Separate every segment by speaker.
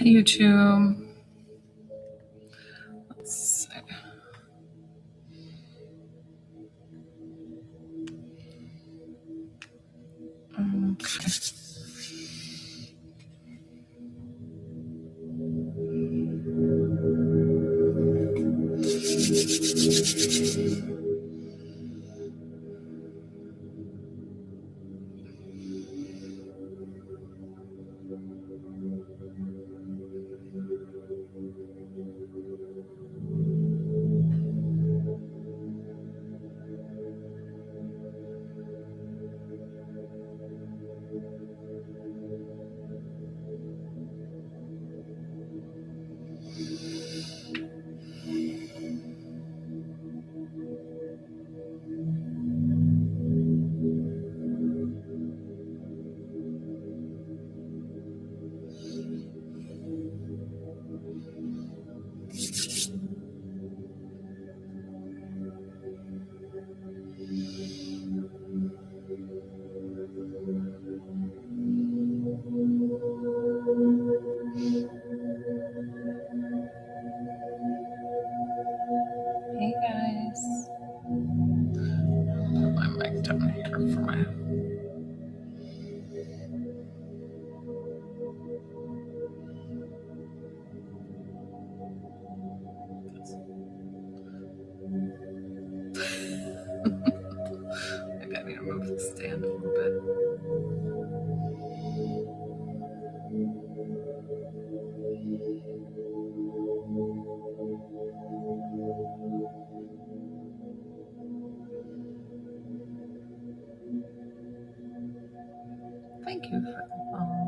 Speaker 1: Hey YouTube. Let's see. Okay. Hey guys. I'll put my mic down here for my. Maybe I need to move the stand a little bit. Thank you for the follow.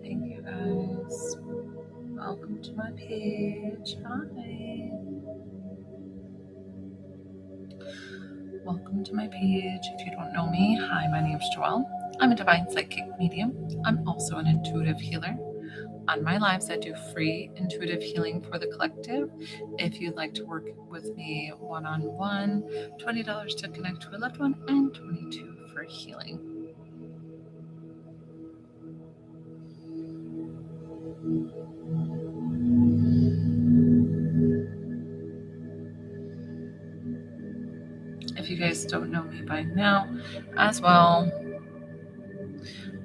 Speaker 1: Thank you guys. Welcome to my page. Hi. Welcome to my page. If you don't know me, hi, my name's Joelle. I'm a divine psychic medium. I'm also an intuitive healer. On my lives, I do free intuitive healing for the collective. If you'd like to work with me one-on-one, $20 to connect to a loved one, and $22 for healing. If you guys don't know me by now as well,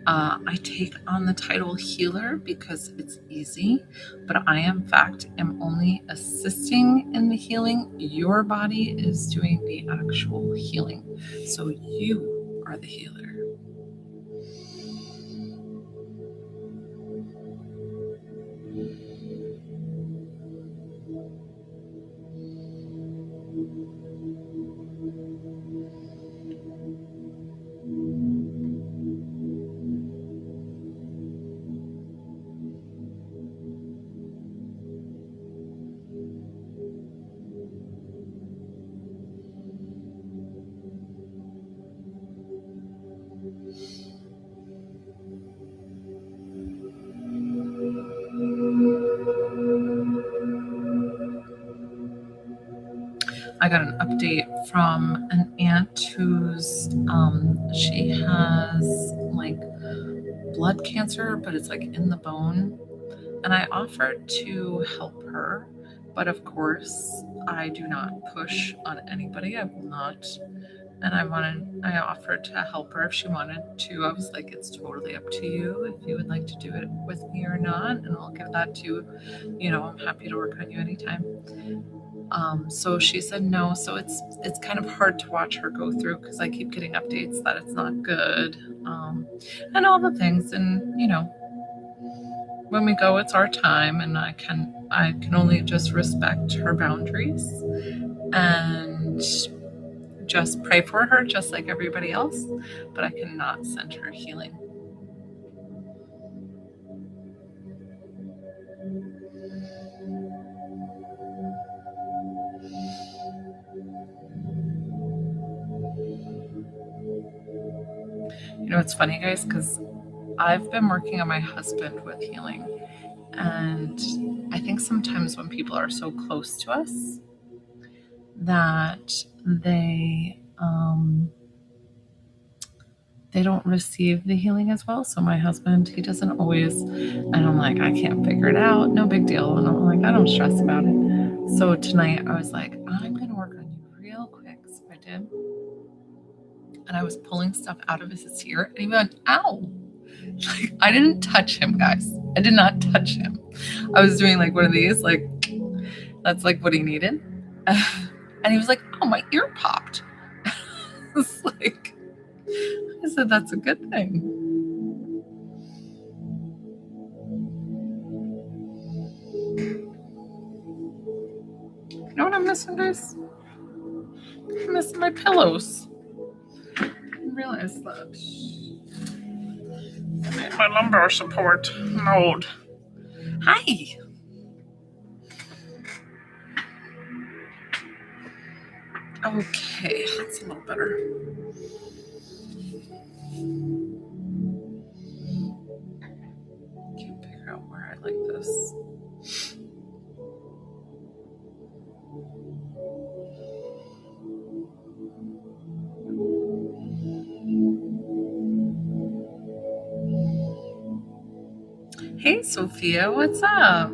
Speaker 1: I take on the title healer because it's easy, but I, in fact, am only assisting in the healing. Your body is doing the actual healing. So you are the healer. I got an update from an aunt who's she has like blood cancer, but it's like in the bone. And I offered to help her, but of course I do not push on anybody. I will not. And I offered to help her if she wanted to. I was like, it's totally up to you if you would like to do it with me or not. And I'll give that to, I'm happy to work on you anytime. So she said no. So it's kind of hard to watch her go through because I keep getting updates that it's not good, and all the things. And when we go, it's our time, and I can only just respect her boundaries and just pray for her, just like everybody else. But I cannot send her healing. It's funny, guys, because I've been working on my husband with healing. And I think sometimes when people are so close to us that they they don't receive the healing as well. So my husband, he doesn't always, and I'm like, I can't figure it out. No big deal. And I'm like, I don't stress about it. So tonight I was like, I'm going to work on you real quick. So I did. And I was pulling stuff out of his ear and he went, ow. Like, I didn't touch him, guys. I did not touch him. I was doing like one of these, like, that's like what he needed. And he was like, oh, my ear popped. It's like, I said, that's a good thing. You know what I'm missing, guys? I'm missing my pillows. I didn't realize that. I made my lumbar support mode. Hi. Okay, that's a little better. Can't figure out where I like this. Hey, Sophia, what's up?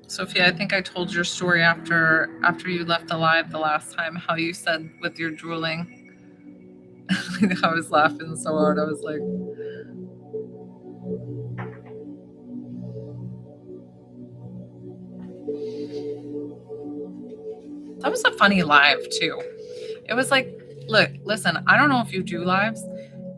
Speaker 1: Sophia, I think I told your story after you left the live the last time, how you said with your drooling. I was laughing so hard. I was like, that was a funny live too. It was like, look, listen, I don't know if you do lives,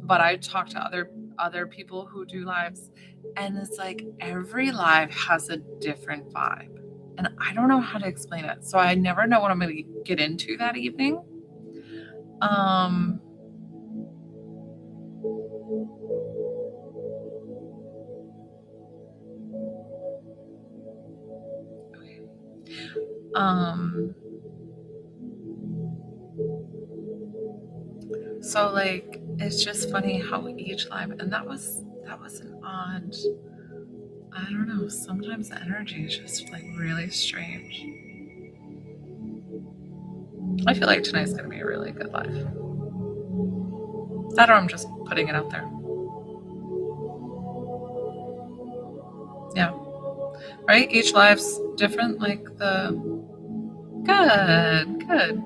Speaker 1: but I talk to other people who do lives, and it's like every live has a different vibe. And I don't know how to explain it. So I never know what I'm going to get into that evening. So like it's just funny how each live, and that was an odd, I don't know, sometimes the energy is just like really strange. I feel like tonight's gonna be a really good live. That, or I'm just putting it out there. Yeah. Right? Each live's different, like the good.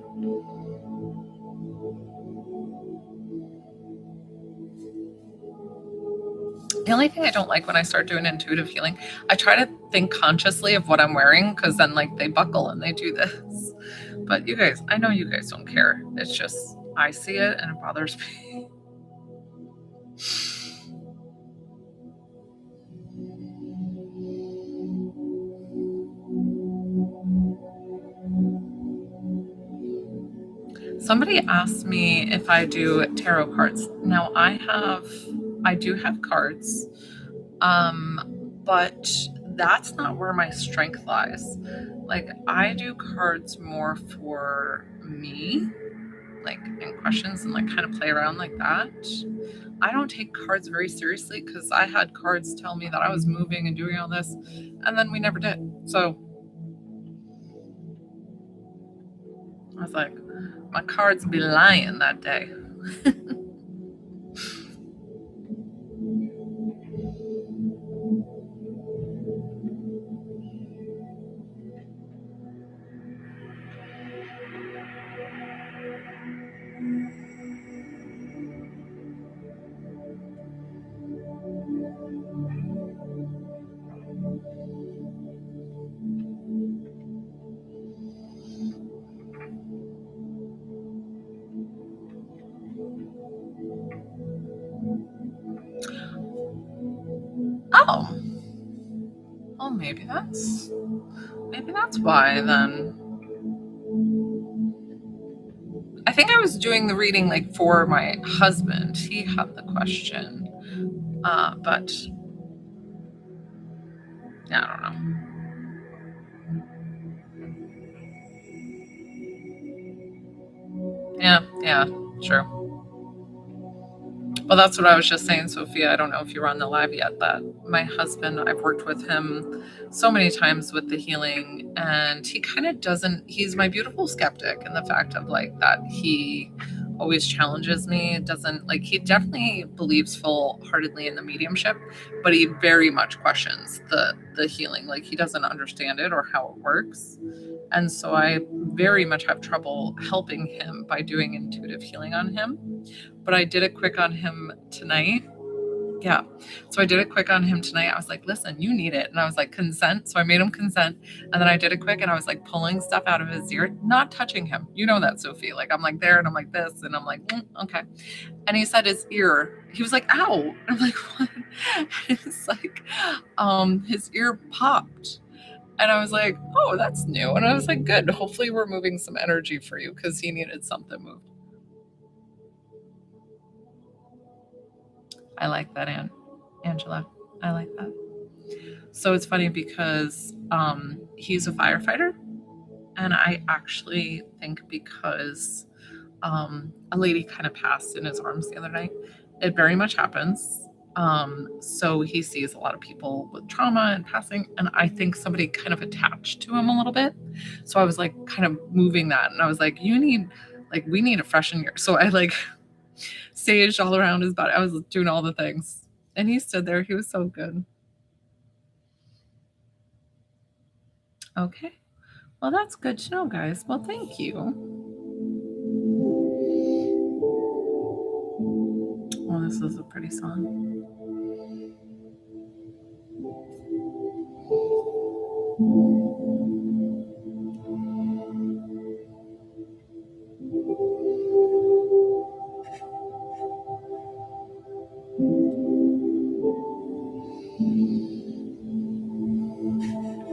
Speaker 1: The only thing I don't like when I start doing intuitive healing, I try to think consciously of what I'm wearing, because then like they buckle and they do this. But you guys, I know you guys don't care. It's just I see it and it bothers me. Somebody asked me if I do tarot cards. Now I do have cards, but that's not where my strength lies. Like I do cards more for me, like in questions and like kind of play around like that. I don't take cards very seriously because I had cards tell me that I was moving and doing all this, and then we never did. So I was like, my cards be lying that day. Oh. Well, maybe that's why then. I think I was doing the reading like for my husband. He had the question. But yeah, I don't know. Yeah, true. Well, that's what I was just saying, Sophia. I don't know if you were on the live yet, that my husband, I've worked with him so many times with the healing, and he kind of doesn't, he's my beautiful skeptic in the fact of like that he always challenges me. Doesn't like, he definitely believes full-heartedly in the mediumship, but he very much questions the healing. Like he doesn't understand it or how it works. And so I very much have trouble helping him by doing intuitive healing on him. But I did it quick on him tonight. Yeah. So I did it quick on him tonight. I was like, listen, you need it. And I was like, consent. So I made him consent. And then I did it quick and I was like pulling stuff out of his ear, not touching him. You know that, Sophie. Like I'm like there and I'm like this. And I'm like, okay. And he said his ear, he was like, ow. And I'm like, what? It's like, his ear popped. And I was like, oh, that's new. And I was like, good. Hopefully we're moving some energy for you because he needed something moved. I like that, Angela. I like that. So it's funny because he's a firefighter. And I actually think because a lady kind of passed in his arms the other night, it very much happens. So he sees a lot of people with trauma and passing. And I think somebody kind of attached to him a little bit. So I was like kind of moving that. And I was like, we need to freshen your. So I like saged all around his body. I was doing all the things. And he stood there. He was so good. Okay. Well, that's good to know, guys. Well, thank you. Well, this is a pretty song.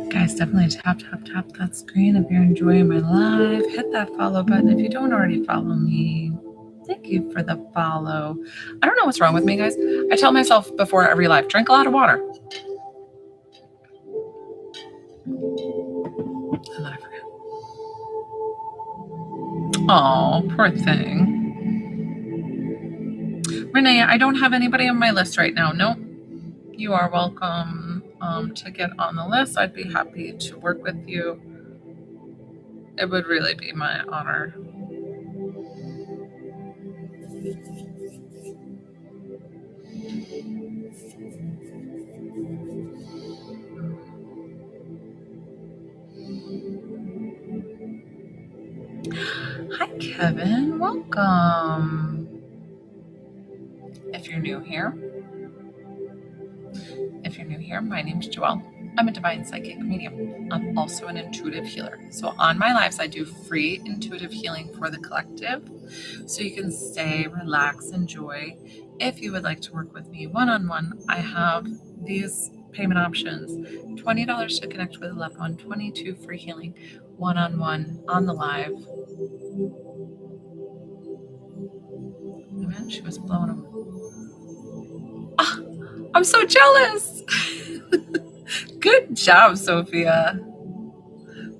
Speaker 1: Guys, definitely tap that screen if you're enjoying my live. Hit that follow button if you don't already follow me. Thank you for the follow. I don't know what's wrong with me, guys. I tell myself before every live, drink a lot of water. And then I forget. Oh, poor thing. Renee, I don't have anybody on my list right now. Nope. You are welcome to get on the list. I'd be happy to work with you. It would really be my honor. Hi, Kevin. Welcome. If you're new here, my name's Joelle. I'm a divine psychic medium. I'm also an intuitive healer. So on my lives, I do free intuitive healing for the collective. So you can stay, relax, enjoy. If you would like to work with me one-on-one, I have these payment options. $20 to connect with a loved one, $22 for healing, one-on-one on the live. Man, she was blowing them. Ah, I'm so jealous. Good job, Sophia.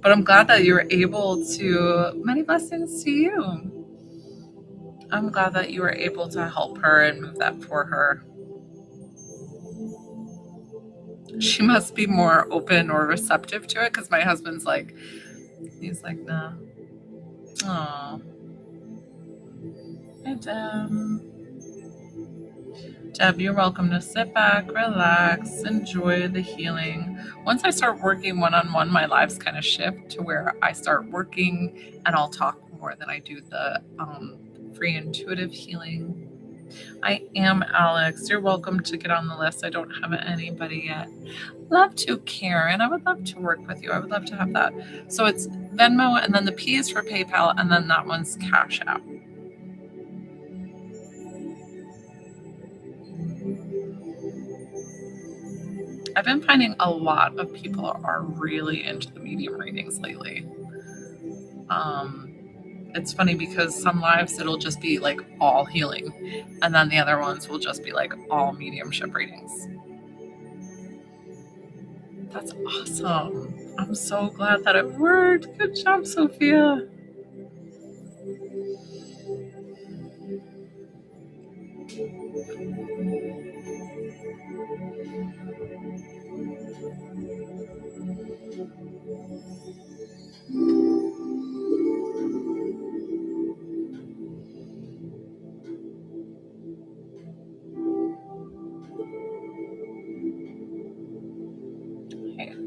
Speaker 1: But I'm glad that you were able to, many blessings to you. I'm glad that you were able to help her and move that for her. She must be more open or receptive to it because my husband's like, he's like, nah. Oh. Hey, Deb. Deb, you're welcome to sit back, relax, enjoy the healing. Once I start working one-on-one, my lives kind of shift to where I start working and I'll talk more than I do the free intuitive healing. I am Alex. You're welcome to get on the list. I don't have anybody yet. Love to, Karen. I would love to work with you. I would love to have that. So it's Venmo, and then the P is for PayPal, and then that one's Cash App. I've been finding a lot of people are really into the medium readings lately. It's funny because some lives it'll just be like all healing, and then the other ones will just be like all mediumship readings. That's awesome. I'm so glad that it worked. Good job, Sophia. Hey,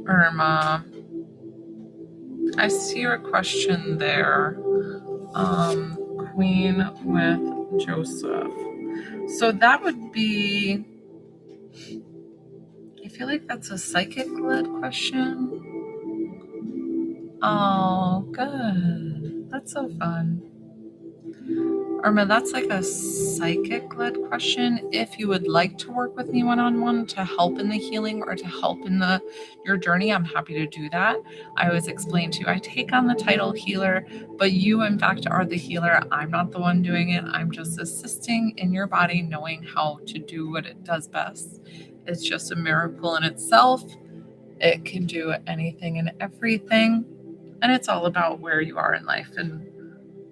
Speaker 1: Irma, I see your question there. Queen with Joseph. So that would be, I feel like that's a psychic-led question. Oh, good. That's so fun. Irma, that's like a psychic-led question. If you would like to work with me one-on-one to help in the healing or to help in your journey, I'm happy to do that. I always explain to you, I take on the title healer, but you in fact are the healer. I'm not the one doing it. I'm just assisting in your body, knowing how to do what it does best. It's just a miracle in itself. It can do anything and everything. And it's all about where you are in life and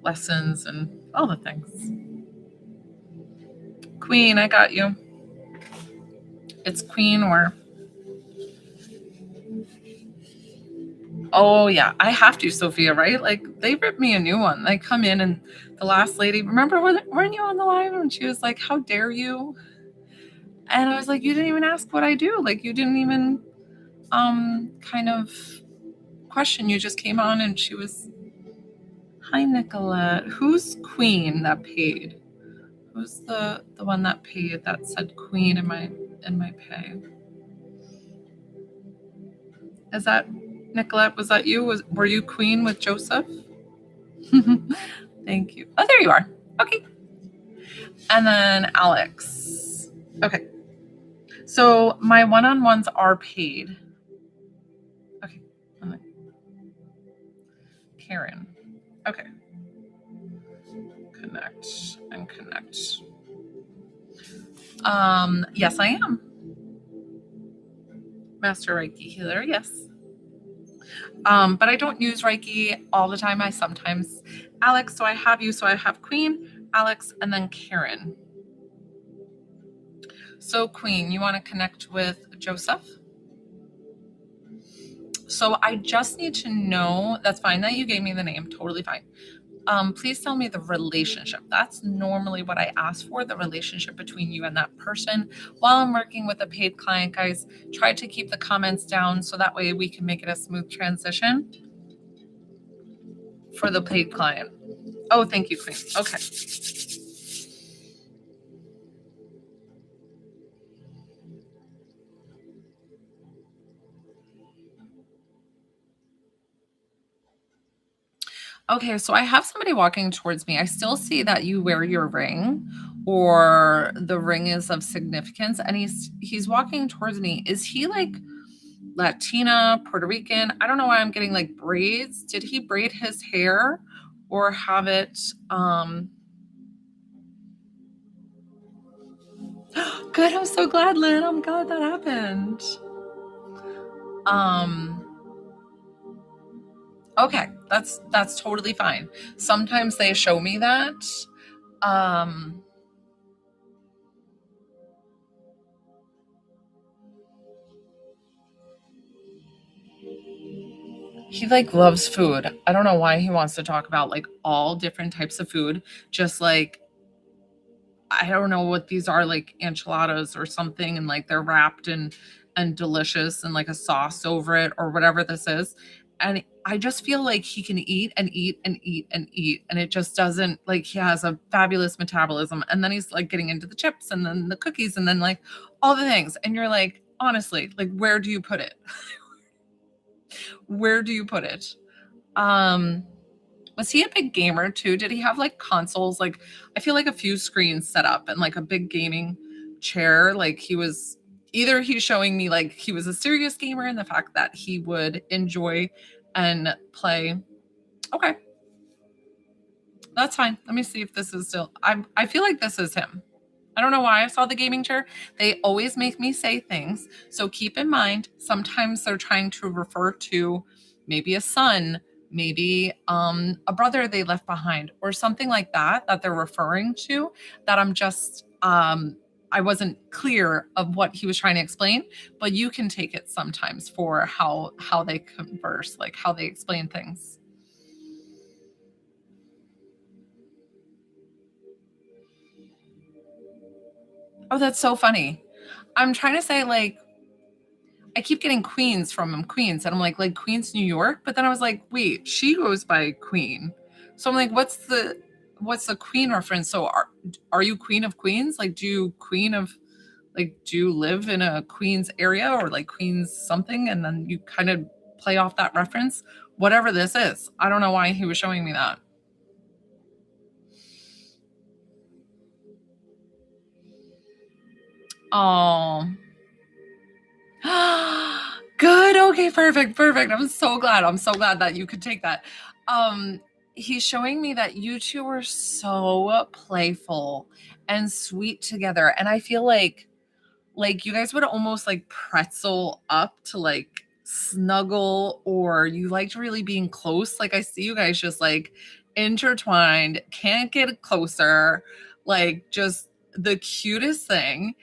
Speaker 1: lessons and all the things. Queen, I got you. It's Queen or... Oh, yeah, I have to, Sophia, right? Like, they ripped me a new one. They come in and the last lady, remember, weren't you on the live? And she was like, how dare you? And I was like, you didn't even ask what I do. Like, you didn't even kind of question. You just came on and she was, hi, Nicolette. Who's Queen that paid? Who's the one that paid that said Queen in my pay? Is that Nicolette? Was that you? Were you Queen with Joseph? Thank you. Oh, there you are. Okay. And then Alex. Okay. So my one-on-ones are paid. Okay. And then Karen. Okay. Connect and connect. Yes, I am. Master Reiki healer, yes. But I don't use Reiki all the time. I sometimes, Alex, so I have you. So I have Queen, Alex, and then Karen. So Queen, you want to connect with Joseph? So I just need to know, that's fine that you gave me the name, totally fine. Please tell me the relationship. That's normally what I ask for, the relationship between you and that person. While I'm working with a paid client, guys, try to keep the comments down so that way we can make it a smooth transition for the paid client. Oh, thank you, Queen. Okay. Okay, so I have somebody walking towards me. I still see that you wear your ring or the ring is of significance and he's walking towards me. Is he like Latina, Puerto Rican? I don't know why I'm getting like braids. Did he braid his hair or have it Good, I'm so glad, Lynn. I'm glad that happened. Okay, that's totally fine. Sometimes they show me that. He like loves food. I don't know why he wants to talk about like all different types of food. Just like, I don't know what these are, like enchiladas or something, and like they're wrapped and delicious and like a sauce over it or whatever this is. And I just feel like he can eat and eat and eat and eat. And it just doesn't, like, he has a fabulous metabolism. And then he's like getting into the chips and then the cookies and then like all the things. And you're like, honestly, like, where do you put it? Where do you put it? Was he a big gamer too? Did he have like consoles? Like, I feel like a few screens set up and like a big gaming chair. Like, he's showing me like he was a serious gamer and the fact that he would enjoy and play. Okay. That's fine. Let me see if this is still, I feel like this is him. I don't know why I saw the gaming chair. They always make me say things. So keep in mind, sometimes they're trying to refer to maybe a son, maybe a brother they left behind or something like that they're referring to, that I'm just I wasn't clear of what he was trying to explain, but you can take it sometimes for how they converse, like how they explain things. Oh, that's so funny. I'm trying to say, like, I keep getting Queens from him, Queens, and I'm like Queens, New York. But then I was like, wait, she goes by Queen. So I'm like, what's the Queen reference? So are you Queen of Queens? Like, do you live in a Queens area or like Queens something? And then you kind of play off that reference, whatever this is. I don't know why he was showing me that. Oh, good. Okay, perfect. I'm so glad that you could take that. Um, he's showing me that you two are so playful and sweet together. And I feel like you guys would almost like pretzel up to like snuggle, or you liked really being close. Like I see you guys just like intertwined, can't get closer, like just the cutest thing.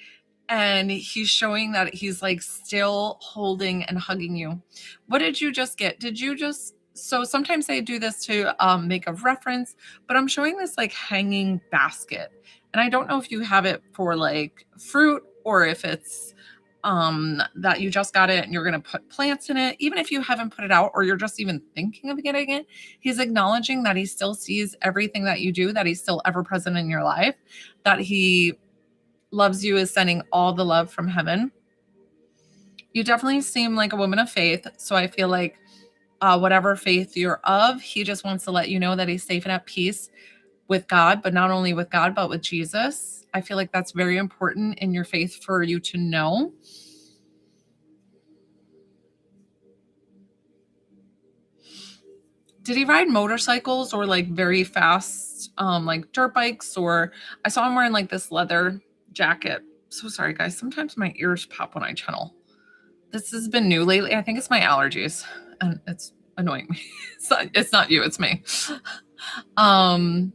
Speaker 1: And he's showing that he's like still holding and hugging you. What did you just get? Did you just so sometimes they do this to make a reference, but I'm showing this like hanging basket. And I don't know if you have it for like fruit or if it's that you just got it and you're going to put plants in it. Even if you haven't put it out or you're just even thinking of getting it, he's acknowledging that he still sees everything that you do, that he's still ever present in your life, that he loves you, is sending all the love from heaven. You definitely seem like a woman of faith. So I feel like whatever faith you're of, he just wants to let you know that he's safe and at peace with God, but not only with God, but with Jesus. I feel like that's very important in your faith for you to know. Did he ride motorcycles or like very fast, like dirt bikes? Or I saw him wearing like this leather jacket. So sorry, guys. Sometimes my ears pop when I channel. This has been new lately. I think it's my allergies, and it's annoying me. It's not you, it's me. Um,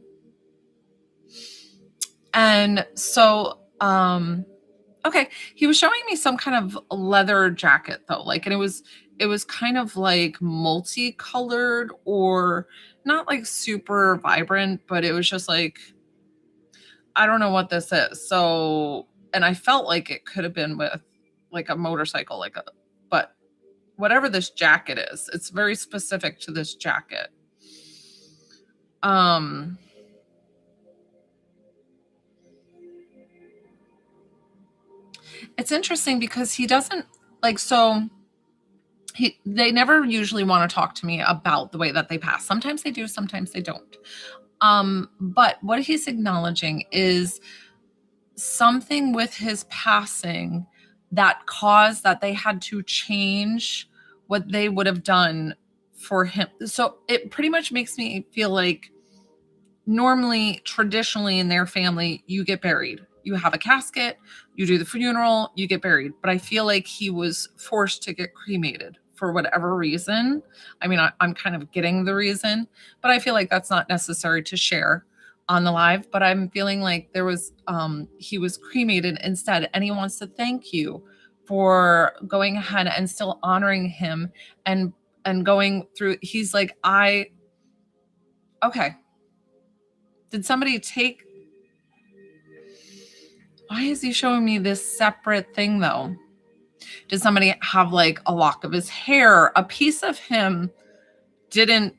Speaker 1: and so, okay, he was showing me some kind of leather jacket though, like, and it was kind of like multicolored or not like super vibrant, but it was just like, I don't know what this is. So, and I felt like it could have been with like a motorcycle, but whatever this jacket is, it's very specific to this jacket. Um, it's interesting because he doesn't like, so they never usually want to talk to me about the way that they pass. Sometimes they do, sometimes they don't. But what he's acknowledging is something with his passing that caused that they had to change what they would have done for him. So it pretty much makes me feel like normally, traditionally in their family, you get buried. You have a casket, you do the funeral, you get buried. But I feel like he was forced to get cremated for whatever reason. I mean, I'm kind of getting the reason, but I feel like that's not necessary to share on the live. But I'm feeling like he was cremated instead, and he wants to thank you for going ahead and still honoring him and going through. He's like, okay. Did somebody take Why is he showing me this separate thing though? Did somebody have like a lock of his hair? A piece of him didn't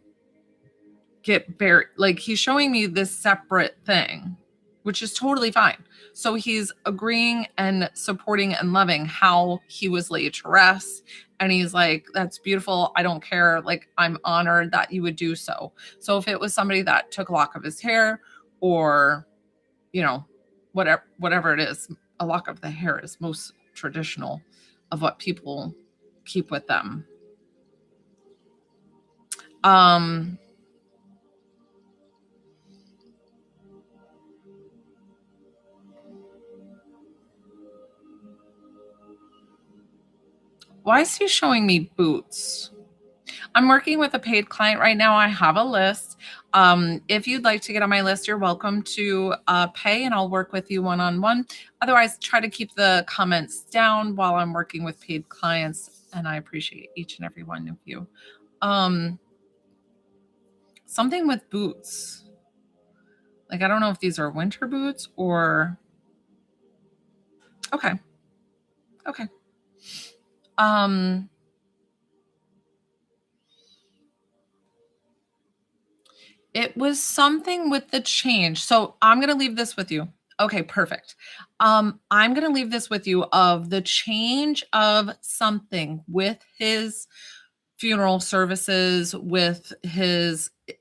Speaker 1: get buried. Like he's showing me this separate thing, which is totally fine. So he's agreeing and supporting and loving how he was laid to rest. And he's like, that's beautiful. I don't care. Like, I'm honored that you would do so. So if it was somebody that took a lock of his hair or, you know, whatever it is, a lock of the hair is most traditional of what people keep with them. Why is he showing me boots? I'm working with a paid client right now. I have a list. If you'd like to get on my list, you're welcome to pay and I'll work with you one-on-one. Otherwise, try to keep the comments down while I'm working with paid clients, and I appreciate each and every one of you. Something with boots. Like, I don't know if these are winter boots or... Okay. Okay. It was something with the change. So I'm going to leave this with you. Okay, perfect. I'm going to leave this with you of the change of something with his funeral services, with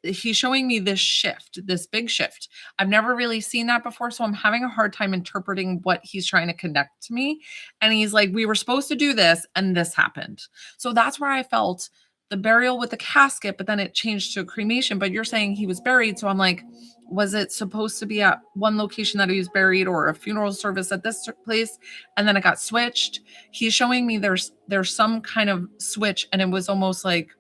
Speaker 1: he's showing me this shift, this big shift. I've never really seen that before, so I'm having a hard time interpreting what he's trying to connect to me. And he's like, we were supposed to do this and this happened. So that's where I felt the burial with the casket, but then it changed to a cremation. But you're saying he was buried, so I'm like, was it supposed to be at one location that he was buried, or a funeral service at this place, and then it got switched? He's showing me there's some kind of switch, and it was almost like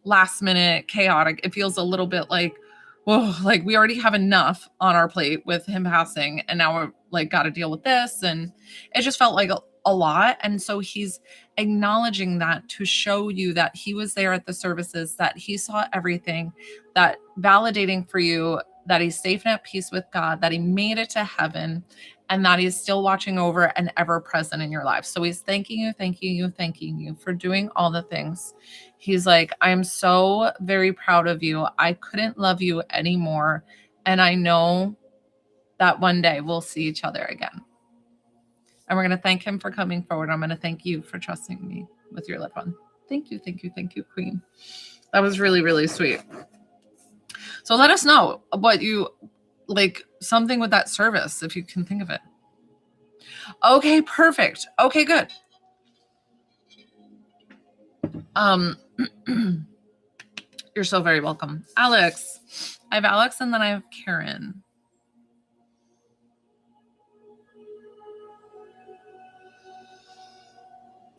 Speaker 1: last minute chaotic. It feels a little bit like, whoa, like we already have enough on our plate with him passing, and now we're like got to deal with this. And it just felt like a lot. And so he's acknowledging that to show you that he was there at the services, that he saw everything, that validating for you that he's safe and at peace with God, that he made it to heaven, and that he's still watching over and ever present in your life. So he's thanking you for doing all the things. He's like, I'm so very proud of you. I couldn't love you anymore. And I know that one day we'll see each other again. And we're going to thank him for coming forward. I'm going to thank you for trusting me with your loved one. Thank you, Queen. That was really, really sweet. So let us know what you like, something with that service, if you can think of it. Okay, perfect. Okay, good. You're so very welcome. Alex. I have Alex and then I have Karen.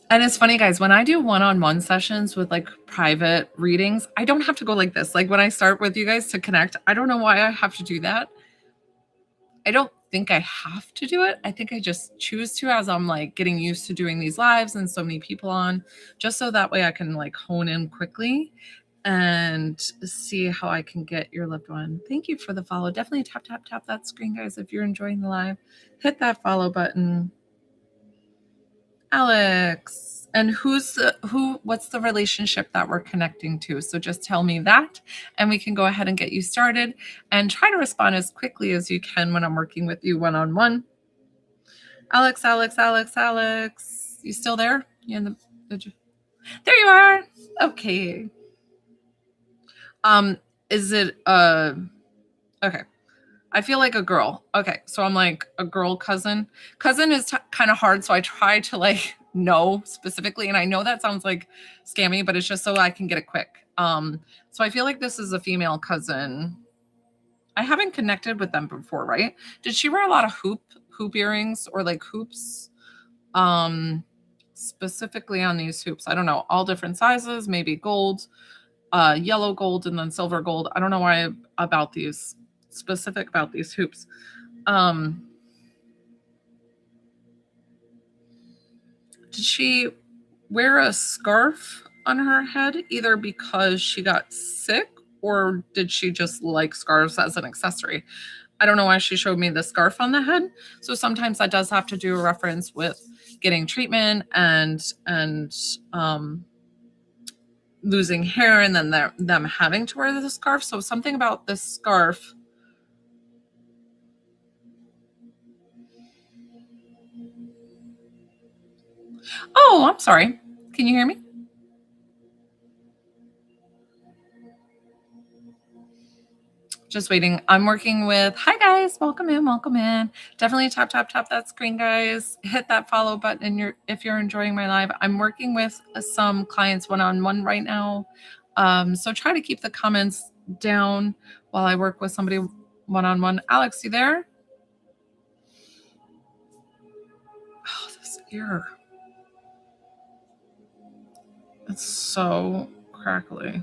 Speaker 1: And it's funny, guys, when I do one-on-one sessions with like private readings, I don't have to go like this. Like when I start with you guys to connect, I don't know why I have to do that. I don't think I have to do it. I think I just choose to as I'm like getting used to doing these lives and so many people on, just so that way I can like hone in quickly and see how I can get your loved one. Thank you for the follow. Definitely tap that screen, guys. If you're enjoying the live, hit that follow button. Alex, and what's the relationship that we're connecting to? So just tell me that and we can go ahead and get you started and try to respond as quickly as you can when I'm working with you one-on-one. Alex, you still there? You there you are. Okay. Is it okay. I feel like a girl. Okay, so I'm like a girl cousin. Cousin is kind of hard, so I try to like know specifically, and I know that sounds like scammy, but it's just so I can get it quick. So I feel like this is a female cousin. I haven't connected with them before, right? Did she wear a lot of hoop earrings or like hoops? Specifically on these hoops. I don't know, all different sizes, maybe gold, yellow gold, and then silver gold. I don't know why about these specific about these hoops. Did she wear a scarf on her head either because she got sick or did she just like scarves as an accessory? I don't know why she showed me the scarf on the head. So sometimes that does have to do a reference with getting treatment and losing hair and then them having to wear the scarf. So something about this scarf. Oh, I'm sorry. Can you hear me? Just waiting. I'm working with, hi guys, welcome in. Definitely tap that screen, guys. Hit that follow button if you're enjoying my live. I'm working with some clients one-on-one right now. So try to keep the comments down while I work with somebody one-on-one. Alex, you there? Oh, this ear. It's so crackly.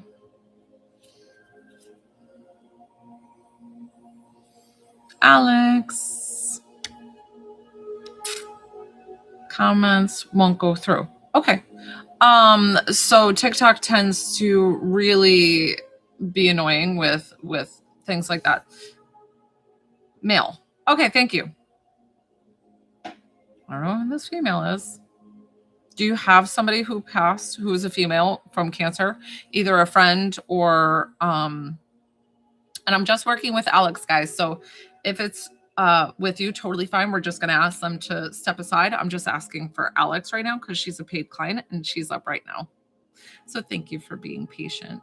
Speaker 1: Alex. Comments won't go through. Okay. So TikTok tends to really be annoying with things like that. Male. Okay, thank you. I don't know who this female is. Do you have somebody who passed who is a female from cancer, either a friend or and I'm just working with Alex, guys. So if it's with you, totally fine. We're just gonna ask them to step aside. I'm just asking for Alex right now because she's a paid client and she's up right now. So thank you for being patient.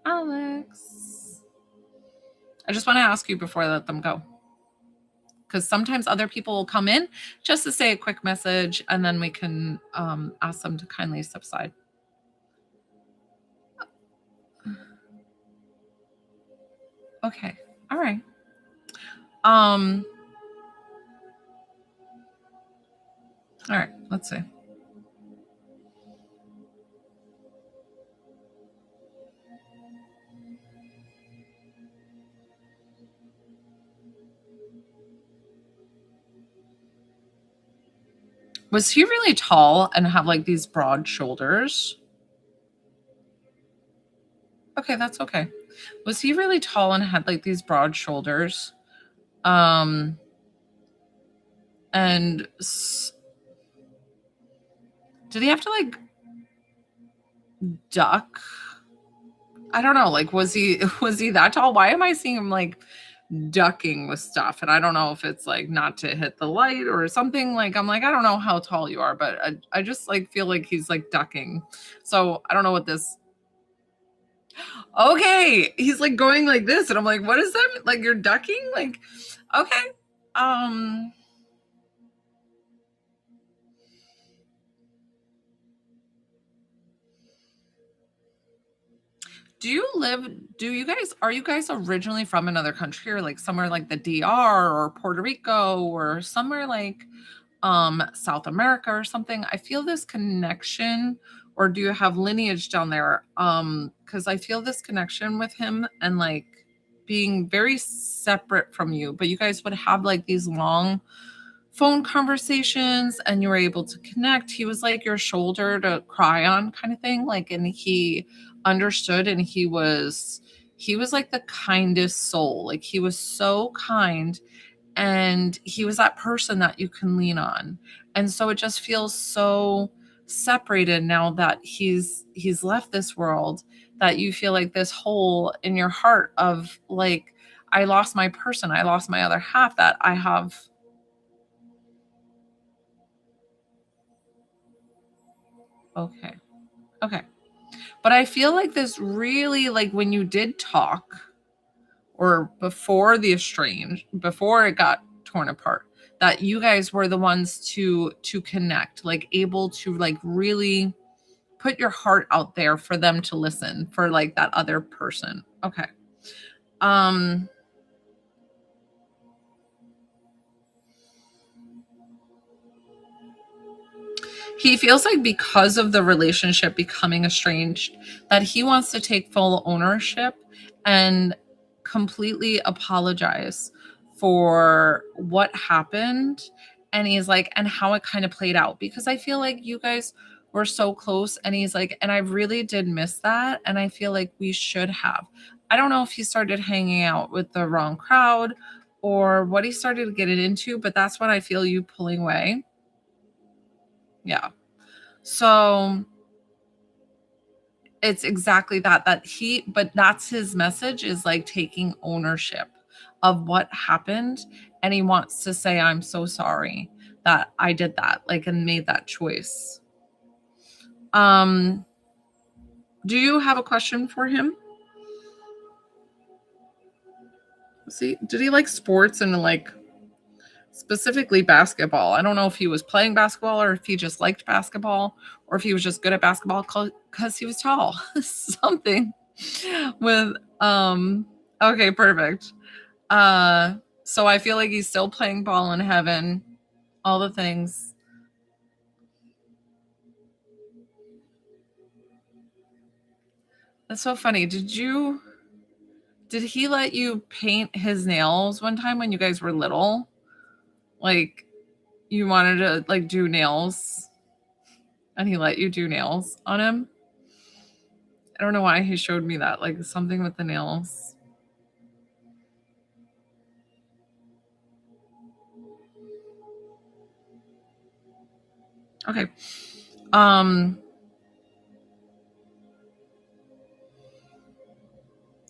Speaker 1: Alex. I just want to ask you before I let them go. Because sometimes other people will come in just to say a quick message and then we can ask them to kindly step aside. Okay. All right. All right. Let's see. Was he really tall and have like these broad shoulders? Okay, that's okay. Was he really tall and had like these broad shoulders? And did he have to like duck? I don't know. Like, was he that tall? Why am I seeing him like ducking with stuff? And I don't know if it's like not to hit the light or something. Like, I'm like, I don't know how tall you are, but I just like feel like he's like ducking. So I don't know what this. Okay, he's like going like this, and I'm like, what is that? Like you're ducking? Like, okay. Are you guys originally from another country or like somewhere like the DR or Puerto Rico or somewhere like South America or something? I feel this connection, or do you have lineage down there? Because I feel this connection with him and like being very separate from you, but you guys would have like these long phone conversations and you were able to connect. He was like your shoulder to cry on kind of thing. Like, and he understood and he was like the kindest soul. Like he was so kind and he was that person that you can lean on. And so it just feels so separated now that he's left this world, that you feel like this hole in your heart of like, I lost my person, I lost my other half that I have. Okay. Okay. But I feel like this really, like when you did talk or before before it got torn apart, that you guys were the ones to connect, like able to like really put your heart out there for them to listen, for like that other person. Okay. He feels like because of the relationship becoming estranged, that he wants to take full ownership and completely apologize for what happened. And he's like, and how it kind of played out, because I feel like you guys were so close. And he's like, and I really did miss that. And I feel like we should have. I don't know if he started hanging out with the wrong crowd or what he started to get it into, but that's what I feel you pulling away. Yeah. So it's exactly that but that's his message, is like taking ownership of what happened. And he wants to say, I'm so sorry that I did that, like, and made that choice. Do you have a question for him? See, did he like sports and like specifically basketball? I don't know if he was playing basketball or if he just liked basketball or if he was just good at basketball because he was tall. Something with okay, perfect. So I feel like he's still playing ball in heaven, all the things. That's so funny. Did you Did he let you paint his nails one time when you guys were little? Like you wanted to like do nails and he let you do nails on him? I don't know why he showed me that, like something with the nails. Okay.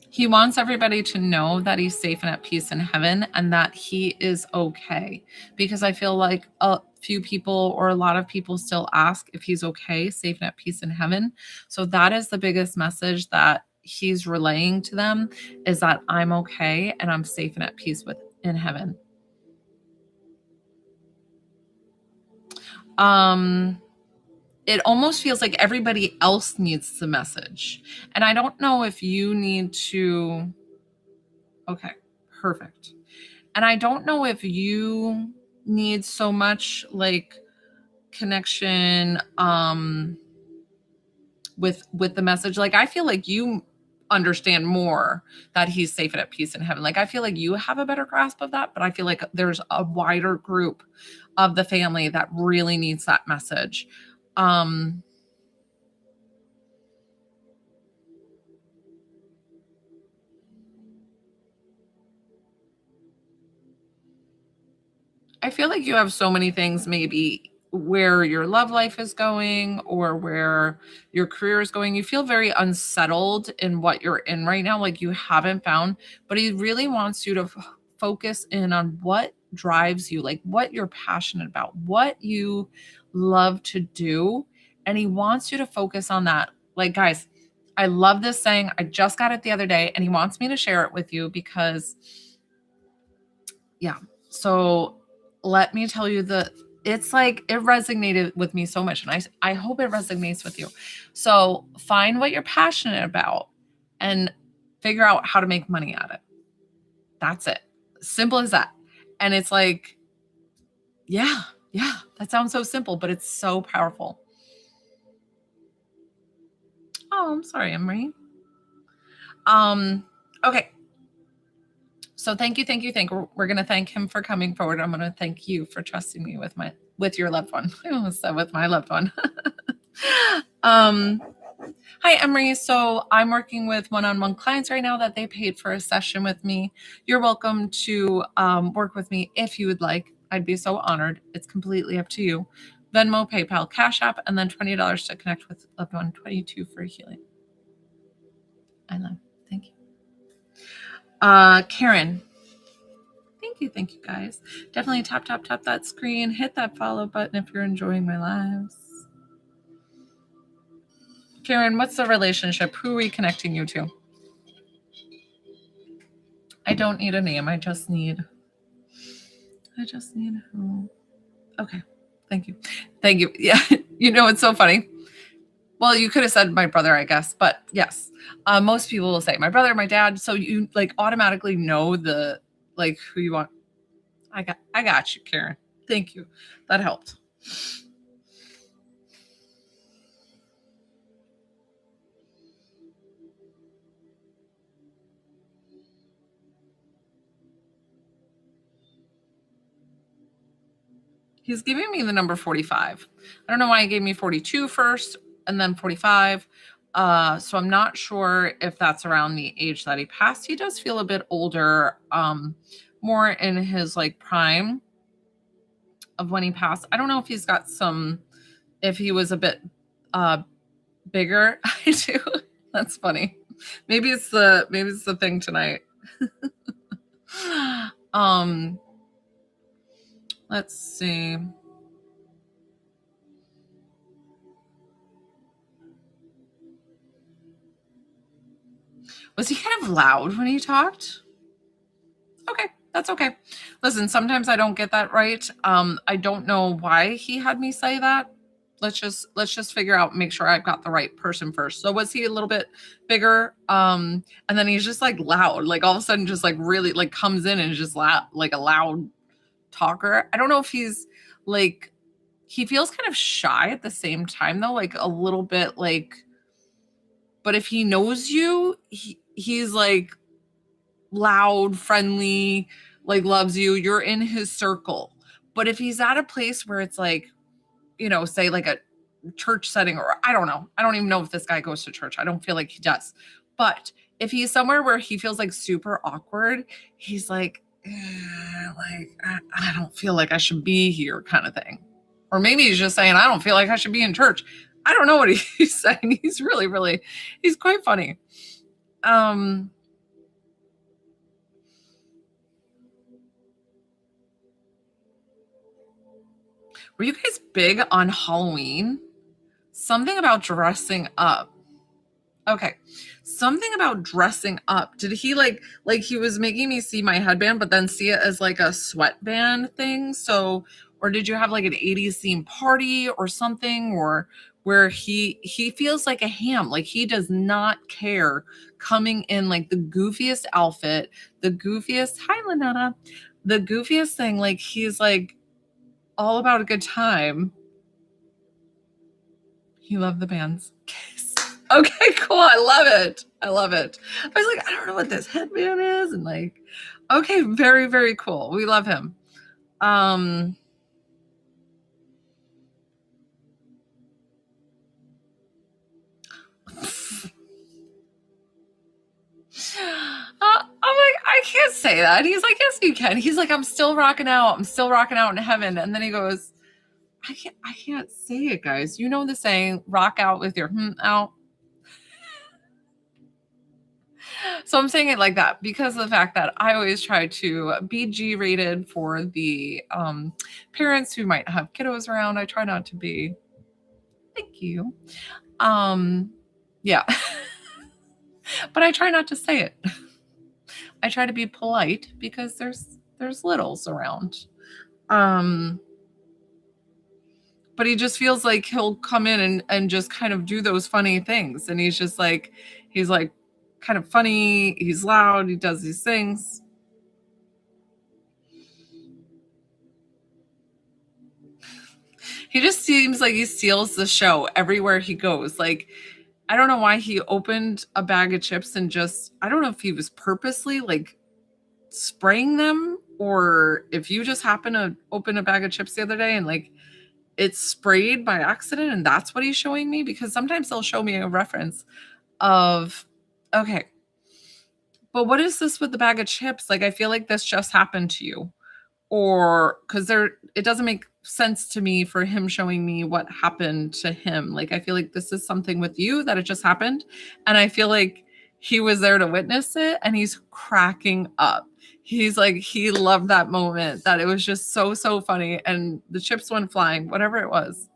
Speaker 1: He wants everybody to know that he's safe and at peace in heaven and that he is okay. Because I feel like a few people or a lot of people still ask if he's okay, safe and at peace in heaven. So that is the biggest message that he's relaying to them, is that I'm okay and I'm safe and at peace in heaven. It almost feels like everybody else needs the message. And I don't know if you need to. Okay, perfect. And I don't know if you need so much like connection with the message. Like I feel like you understand more that he's safe and at peace in heaven. Like I feel like you have a better grasp of that, but I feel like there's a wider group of the family that really needs that message. I feel like you have so many things, maybe where your love life is going or where your career is going. You feel very unsettled in what you're in right now, like you haven't found, but he really wants you to focus in on what drives you, like what you're passionate about, what you love to do. And he wants you to focus on that. Like, guys, I love this saying. I just got it the other day, and he wants me to share it with you because, yeah. So let me tell you it's like it resonated with me so much, and I hope it resonates with you. So find what you're passionate about and figure out how to make money at it. That's it. Simple as that. And it's like, yeah, that sounds so simple, but it's so powerful. Oh, I'm sorry, Emery. Okay. So thank you. We're going to thank him for coming forward. I'm going to thank you for trusting me with your loved one. I almost said with my loved one. Hi, Emery. So I'm working with one-on-one clients right now that they paid for a session with me. You're welcome to work with me if you would like. I'd be so honored. It's completely up to you. Venmo, PayPal, Cash App, and then $20 to connect with loved one, $22 for healing. I love. Thank you. Karen. Thank you guys. Definitely tap that screen, hit that follow button if you're enjoying my lives. Karen, what's the relationship? Who are we connecting you to? I don't need a name. I just need who. Okay. Thank you. Yeah. It's so funny. Well, you could have said my brother, I guess, but yes. Most people will say my brother, my dad. So you like automatically know the like who you want. I got you, Karen. Thank you. That helped. He's giving me the number 45. I don't know why he gave me 42 first and then 45. So I'm not sure if that's around the age that he passed. He does feel a bit older, more in his like prime of when he passed. I don't know if he's got if he was a bit bigger. I do. That's funny. Maybe it's the thing tonight. Let's see. Was he kind of loud when he talked? Okay, that's okay. Listen, sometimes I don't get that right. I don't know why he had me say that. Let's just figure out, make sure I've got the right person first. So was he a little bit bigger? And then he's just like loud, like all of a sudden just like really like comes in and is just loud, like a loud talker. I don't know if he's like, he feels kind of shy at the same time though, like a little bit like, but if he knows you, he's like loud, friendly, like loves you, you're in his circle. But if he's at a place where it's like, say like a church setting, or I don't know. I don't even know if this guy goes to church. I don't feel like he does. But if he's somewhere where he feels like super awkward, he's like, I don't feel like I should be here kind of thing. Or maybe he's just saying, I don't feel like I should be in church. I don't know what he's saying. He's really, he's quite funny. Were you guys big on Halloween? Something about dressing up. Okay. Something about dressing up. Did he like he was making me see my headband, but then see it as like a sweatband thing? So, or did you have like an 80s theme party or something, or where he feels like a ham, like he does not care, coming in like the goofiest outfit, the goofiest, hi Lanana, the goofiest thing, like he's like all about a good time. He loved the bands. Okay, cool. I love it. I love it. I was like, I don't know what this headband is. And like, okay, very, very cool. We love him. I'm like, I can't say that. He's like, yes, you can. He's like, I'm still rocking out. I'm still rocking out in heaven. And then he goes, I can't say it, guys. You know the saying, rock out with your out. So I'm saying it like that because of the fact that I always try to be G-rated for the parents who might have kiddos around. I try not to be. Thank you. Yeah. But I try not to say it. I try to be polite because there's littles around. But he just feels like he'll come in and just kind of do those funny things. And he's like kind of funny. He's loud. He does these things. He just seems like he steals the show everywhere he goes. Like, I don't know why he opened a bag of chips and just, I don't know if he was purposely like spraying them, or if you just happen to open a bag of chips the other day and like it's sprayed by accident and that's what he's showing me, because sometimes they'll show me a reference of, okay, but what is this with the bag of chips? Like, I feel like this just happened to you. Or because it doesn't make sense to me for him showing me what happened to him. Like, I feel like this is something with you that it just happened. And I feel like he was there to witness it and he's cracking up. He's like, he loved that moment, that it was just so, so funny. And the chips went flying, whatever it was.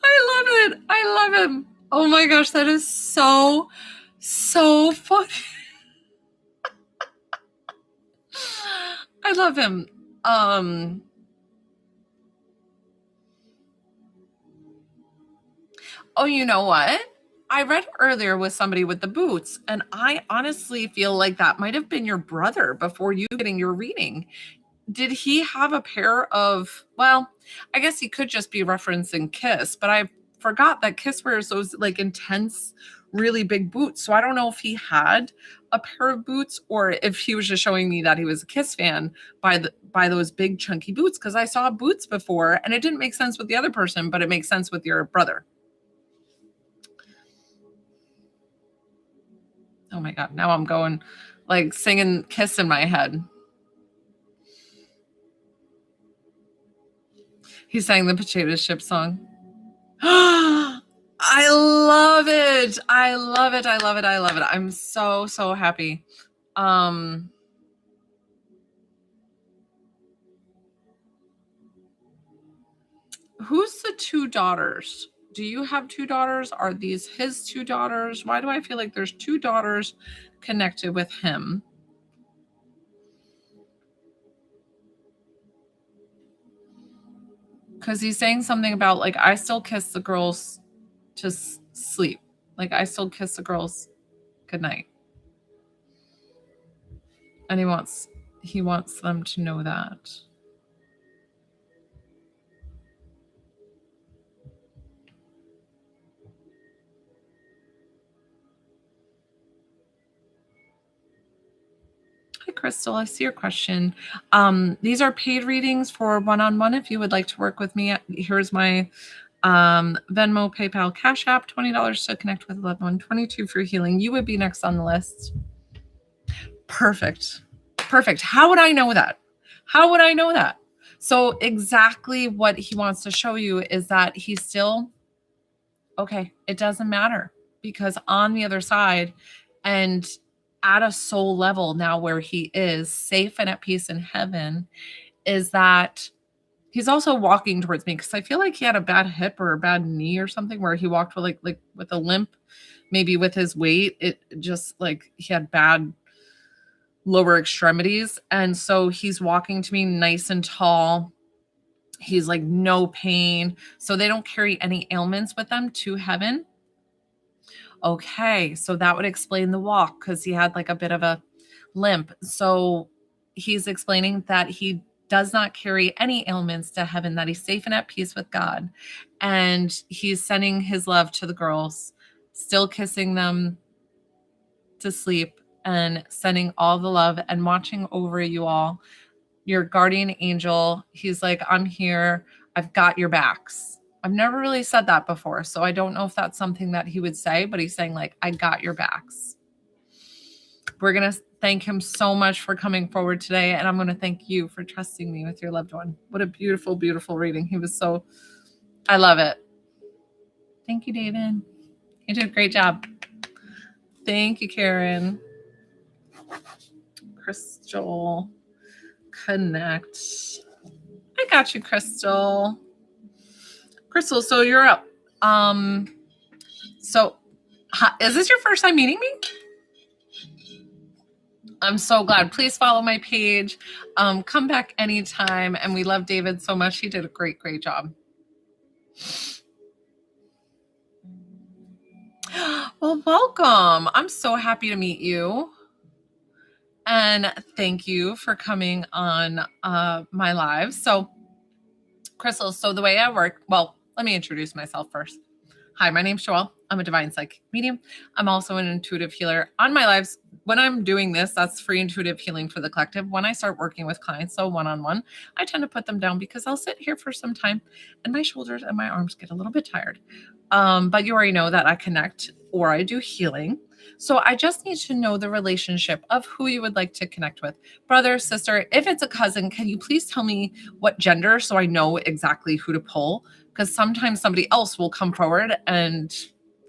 Speaker 1: I love it. I love him. Oh my gosh, that is so, so funny. I love him. Oh, you know what? I read earlier with somebody with the boots, and I honestly feel like that might have been your brother before you getting your reading. Did he have a pair of, well, I guess he could just be referencing Kiss, but I forgot that Kiss wears those like intense, really big boots. So I don't know if he had a pair of boots or if he was just showing me that he was a Kiss fan by those big chunky boots, because I saw boots before and it didn't make sense with the other person, but it makes sense with your brother. Oh my God, now I'm going like singing Kiss in my head. He sang the potato chip song. I love it. I love it. I love it. I love it. I'm so, so happy. Who's the two daughters? Do you have two daughters? Are these his two daughters? Why do I feel like there's two daughters connected with him? Because he's saying something about like, I still kiss the girls to sleep. Like, I still kiss the girls goodnight. And he wants them to know that. Crystal, I see your question. These are paid readings for one-on-one. If you would like to work with me, here's my Venmo, PayPal, Cash App, $20 to connect with a loved one, $22 for healing. You would be next on the list. Perfect. How would I know that? So exactly what he wants to show you is that he's still okay. It doesn't matter, because on the other side and at a soul level now, where he is safe and at peace in heaven, is that he's also walking towards me, because I feel like he had a bad hip or a bad knee or something, where he walked with like with a limp, maybe with his weight. It just like he had bad lower extremities. And so he's walking to me nice and tall. He's like no pain. So they don't carry any ailments with them to heaven. Okay, so that would explain the walk, because he had like a bit of a limp. So he's explaining that he does not carry any ailments to heaven, that he's safe and at peace with God. And he's sending his love to the girls, still kissing them to sleep, and sending all the love and watching over you all. Your guardian angel, he's like, I'm here. I've got your backs. I've never really said that before, so I don't know if that's something that he would say, but he's saying like, I got your backs. We're going to thank him so much for coming forward today, and I'm going to thank you for trusting me with your loved one. What a beautiful, beautiful reading. I love it. Thank you, David. You did a great job. Thank you, Karen. Crystal, connect. I got you, Crystal. Crystal, so you're up. So is this your first time meeting me? I'm so glad. Please follow my page. Come back anytime. And we love David so much. He did a great, great job. Well, welcome. I'm so happy to meet you. And thank you for coming on my live. So, Crystal, so the way I work, well, let me introduce myself first. Hi, my name's Joelle. I'm a divine psychic medium. I'm also an intuitive healer. On my lives, when I'm doing this, that's free intuitive healing for the collective. When I start working with clients, so one-on-one, I tend to put them down, because I'll sit here for some time and my shoulders and my arms get a little bit tired. But you already know that I connect or I do healing. So I just need to know the relationship of who you would like to connect with. Brother, sister, if it's a cousin, can you please tell me what gender so I know exactly who to pull? Because sometimes somebody else will come forward, and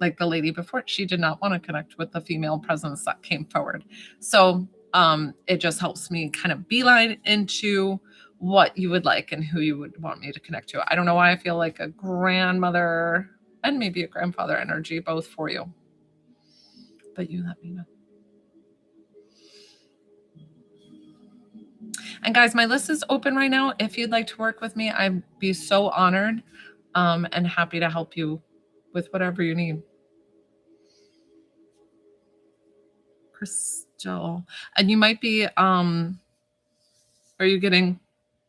Speaker 1: like the lady before, she did not want to connect with the female presence that came forward. So it just helps me kind of beeline into what you would like and who you would want me to connect to. I don't know why I feel like a grandmother and maybe a grandfather energy, both for you. But you let me know. And guys, my list is open right now. If you'd like to work with me, I'd be so honored and happy to help you with whatever you need. Crystal. And you might be, are you getting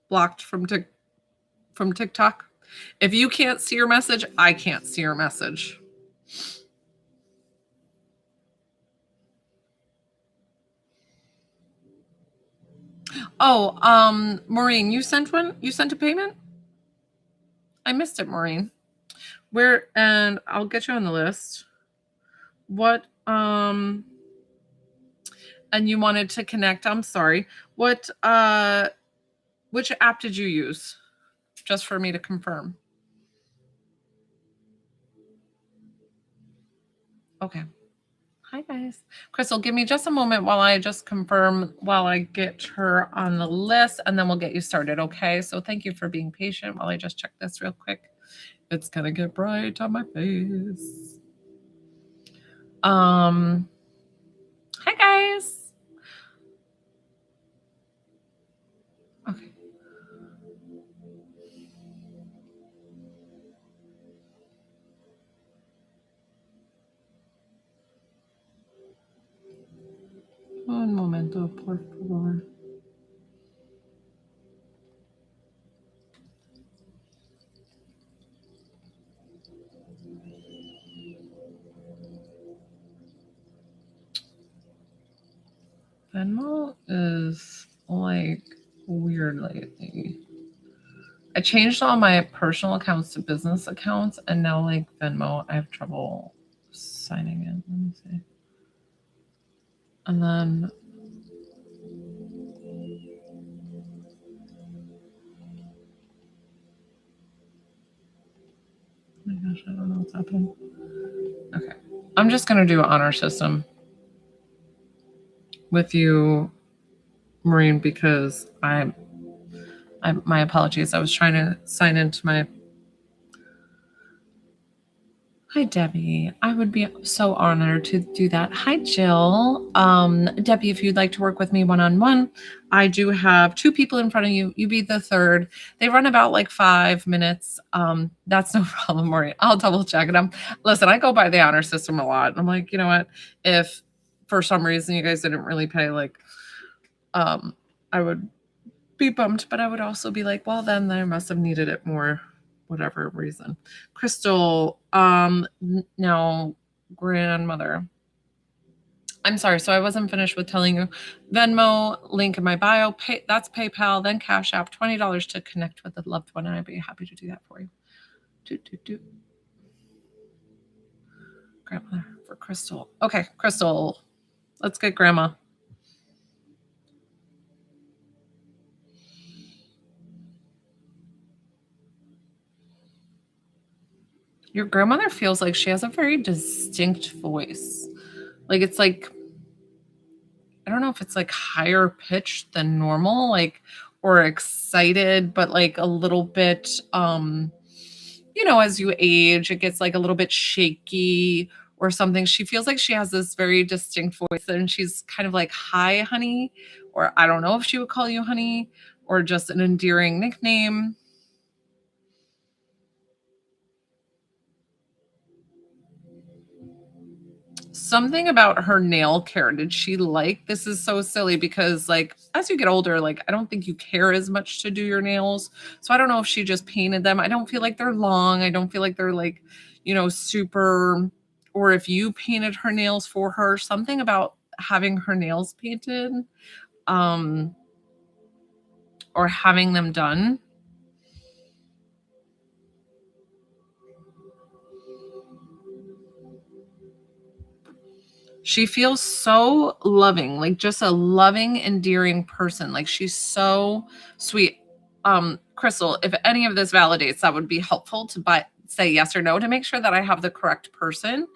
Speaker 1: blocked from TikTok? If you can't see your message, I can't see your message. Oh, Maureen, you sent one? You sent a payment? I missed it, Maureen. Where, and I'll get you on the list. What, and you wanted to connect. I'm sorry. What, which app did you use? Just for me to confirm. Okay. Hi, guys. Crystal, give me just a moment while I just confirm, while I get her on the list, and then we'll get you started, okay? So thank you for being patient while I just check this real quick. It's going to get bright on my face. Hi, guys. Okay. Un momento, por favor. Venmo is like weird lately. I changed all my personal accounts to business accounts, and now like Venmo, I have trouble signing in. Let me see. And then oh my gosh, I don't know what's happening. Okay. I'm just gonna do honor system with you, Maureen, because I my apologies. I was trying to sign into my. Hi, Debbie. I would be so honored to do that. Hi, Jill. Debbie, if you'd like to work with me one-on-one, I do have 2 people in front of you. You be the third. They run about like 5 minutes. That's no problem, Maureen. I'll double check it. Listen, I go by the honor system a lot. I'm like, you know what? If for some reason you guys didn't really pay, like, I would be bummed, but I would also be like, well, then I must have needed it more, whatever reason. Crystal, now grandmother. I'm sorry, so I wasn't finished with telling you. Venmo, link in my bio, that's PayPal, then Cash App, $20 to connect with a loved one, and I'd be happy to do that for you. Grandmother for Crystal. Okay, Crystal, let's get grandma. Your grandmother feels like she has a very distinct voice. Like it's like, I don't know if it's like higher pitched than normal, like, or excited, but like a little bit, as you age, it gets like a little bit shaky or something. She feels like she has this very distinct voice and she's kind of like, hi, honey, or I don't know if she would call you honey or just an endearing nickname. Something about her nail care. Did she like, this is so silly because like as you get older, like I don't think you care as much to do your nails. So I don't know if she just painted them. I don't feel like they're long. I don't feel like they're like, super, or if you painted her nails for her, something about having her nails painted, or having them done. She feels so loving, like just a loving, endearing person. Like she's so sweet. Crystal, if any of this validates, that would be helpful to say yes or no to make sure that I have the correct person.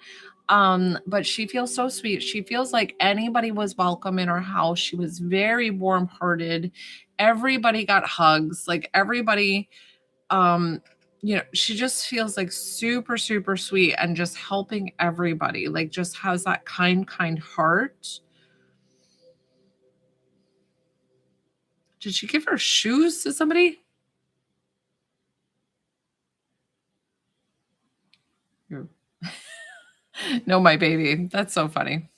Speaker 1: But she feels so sweet. She feels like anybody was welcome in her house. She was very warm-hearted. Everybody got hugs. Like everybody, she just feels like super, super sweet and just helping everybody, like just has that kind heart. Did she give her shoes to somebody? No, my baby. That's so funny.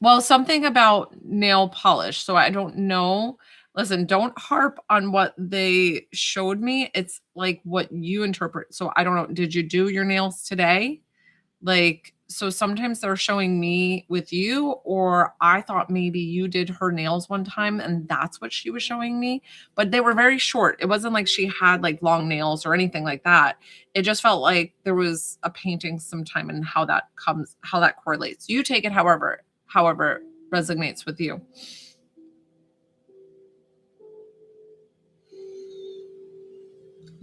Speaker 1: Well, something about nail polish. So I don't know. Listen, don't harp on what they showed me. It's like what you interpret. So I don't know. Did you do your nails today? Like, so sometimes they're showing me with you, or I thought maybe you did her nails one time and that's what she was showing me, but they were very short. It wasn't like she had like long nails or anything like that. It just felt like there was a painting sometime and how that correlates. You take it however resonates with you.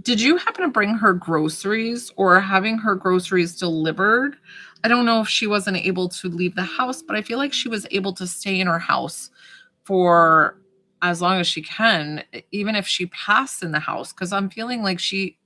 Speaker 1: Did you happen to bring her groceries or having her groceries delivered? I don't know if she wasn't able to leave the house, but I feel like she was able to stay in her house for as long as she can, even if she passed in the house, because I'm feeling like she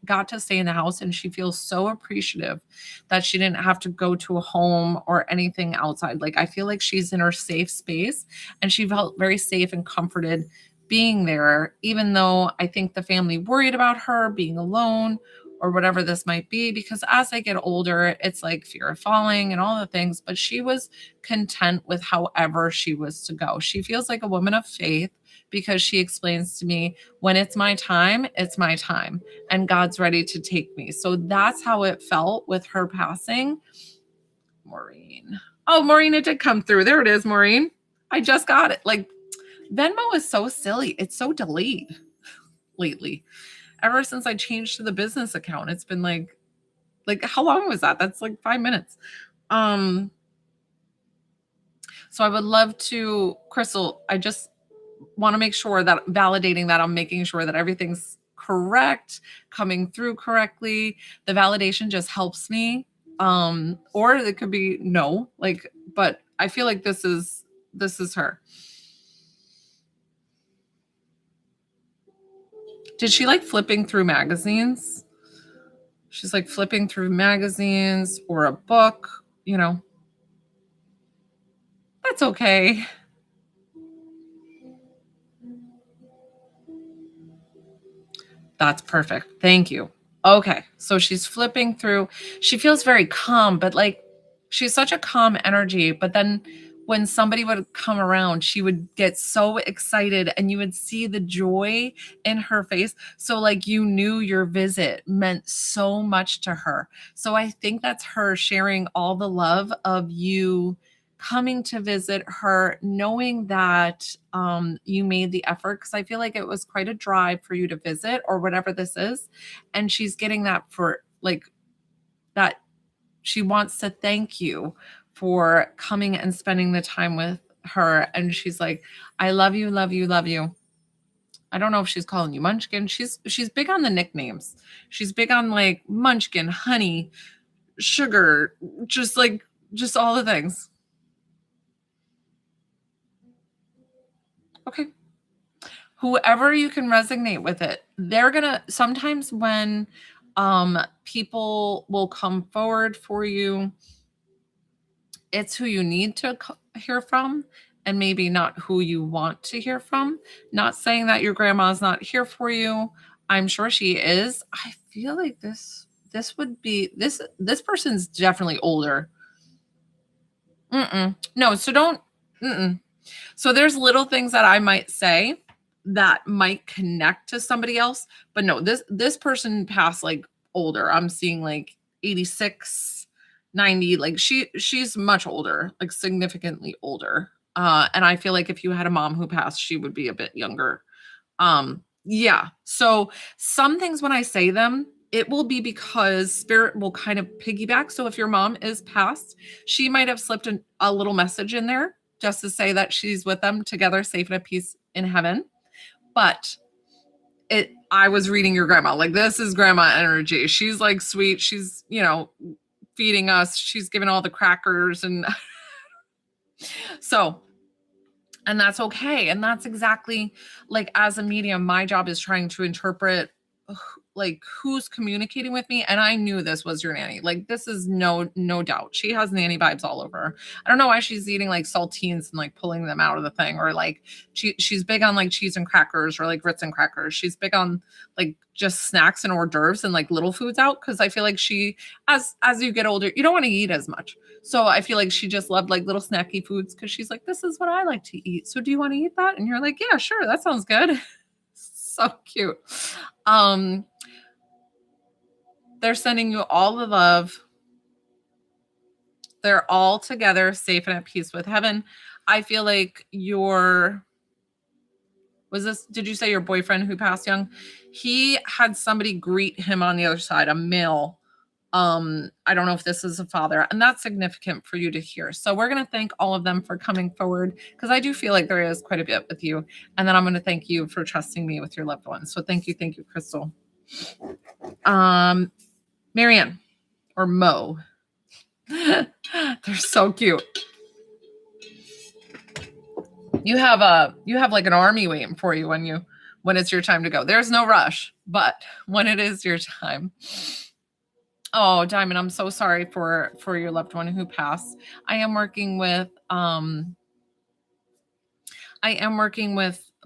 Speaker 1: got to stay in the house and she feels so appreciative that she didn't have to go to a home or anything outside. Like I feel like she's in her safe space and she felt very safe and comforted being there, even though I think the family worried about her being alone or whatever this might be, because as I get older, it's like fear of falling and all the things, but she was content with however she was to go. She feels like a woman of faith because she explains to me, when it's my time, and God's ready to take me. So that's how it felt with her passing. Maureen. Oh, Maureen, it did come through. There it is, Maureen. I just got it. Like Venmo is so silly. It's so delayed lately. Ever since I changed to the business account, it's been like how long was that? That's like 5 minutes. So I would love to, Crystal, I just want to make sure that validating that I'm making sure that everything's correct, coming through correctly. The validation just helps me. Or it could be no, like, but I feel like this is her. Did she like flipping through magazines? She's like flipping through magazines or a book, you know. That's okay. That's perfect. Thank you. Okay. So she's flipping through. She feels very calm, but like she's such a calm energy. But then when somebody would come around, she would get so excited and you would see the joy in her face. So, like, you knew your visit meant so much to her. So, I think that's her sharing all the love of you coming to visit her, knowing that you made the effort, because I feel like it was quite a drive for you to visit or whatever this is. And she's getting that for like that. She wants to thank you for coming and spending the time with her. And she's like, I love you, love you, love you. I don't know if she's calling you Munchkin. She's big on the nicknames. She's big on like Munchkin, honey, sugar, just all the things. Okay. Whoever you can resonate with it, they're gonna sometimes when people will come forward for you, it's who you need to hear from and maybe not who you want to hear from. Not saying that your grandma's not here for you. I'm sure she is. I feel like this would be this person's definitely older. No, so don't. So there's little things that I might say that might connect to somebody else, but no, this person passed like older. I'm seeing like 86, 90, like she's much older, like significantly older. And I feel like if you had a mom who passed, she would be a bit younger. Yeah. So some things when I say them, it will be because spirit will kind of piggyback. So if your mom is passed, she might have slipped a little message in there just to say that she's with them together, safe and at peace in heaven. But I was reading your grandma. Like, this is grandma energy. She's like sweet. She's, feeding us. She's giving all the crackers. And so, and that's okay. And that's exactly like, as a medium, my job is trying to interpret like who's communicating with me. And I knew this was your nanny. Like, this is no doubt. She has nanny vibes all over her. I don't know why she's eating like saltines and like pulling them out of the thing, or like she's big on like cheese and crackers or like Ritz and crackers. She's big on like just snacks and hors d'oeuvres and like little foods out. Cause I feel like she, as you get older, you don't want to eat as much. So I feel like she just loved like little snacky foods. Cause she's like, this is what I like to eat. So do you want to eat that? And you're like, yeah, sure. That sounds good. So cute. They're sending you all the love. They're all together, safe and at peace with heaven. I feel like did you say your boyfriend who passed young? He had somebody greet him on the other side, a male. I don't know if this is a father, and that's significant for you to hear. So we're going to thank all of them for coming forward, because I do feel like there is quite a bit with you. And then I'm going to thank you for trusting me with your loved ones. So thank you, Crystal. Marianne or Mo. They're so cute. You have like an army waiting for you when it's your time to go. There's no rush, but when it is your time. Oh, Diamond, I'm so sorry for your loved one who passed. I am working with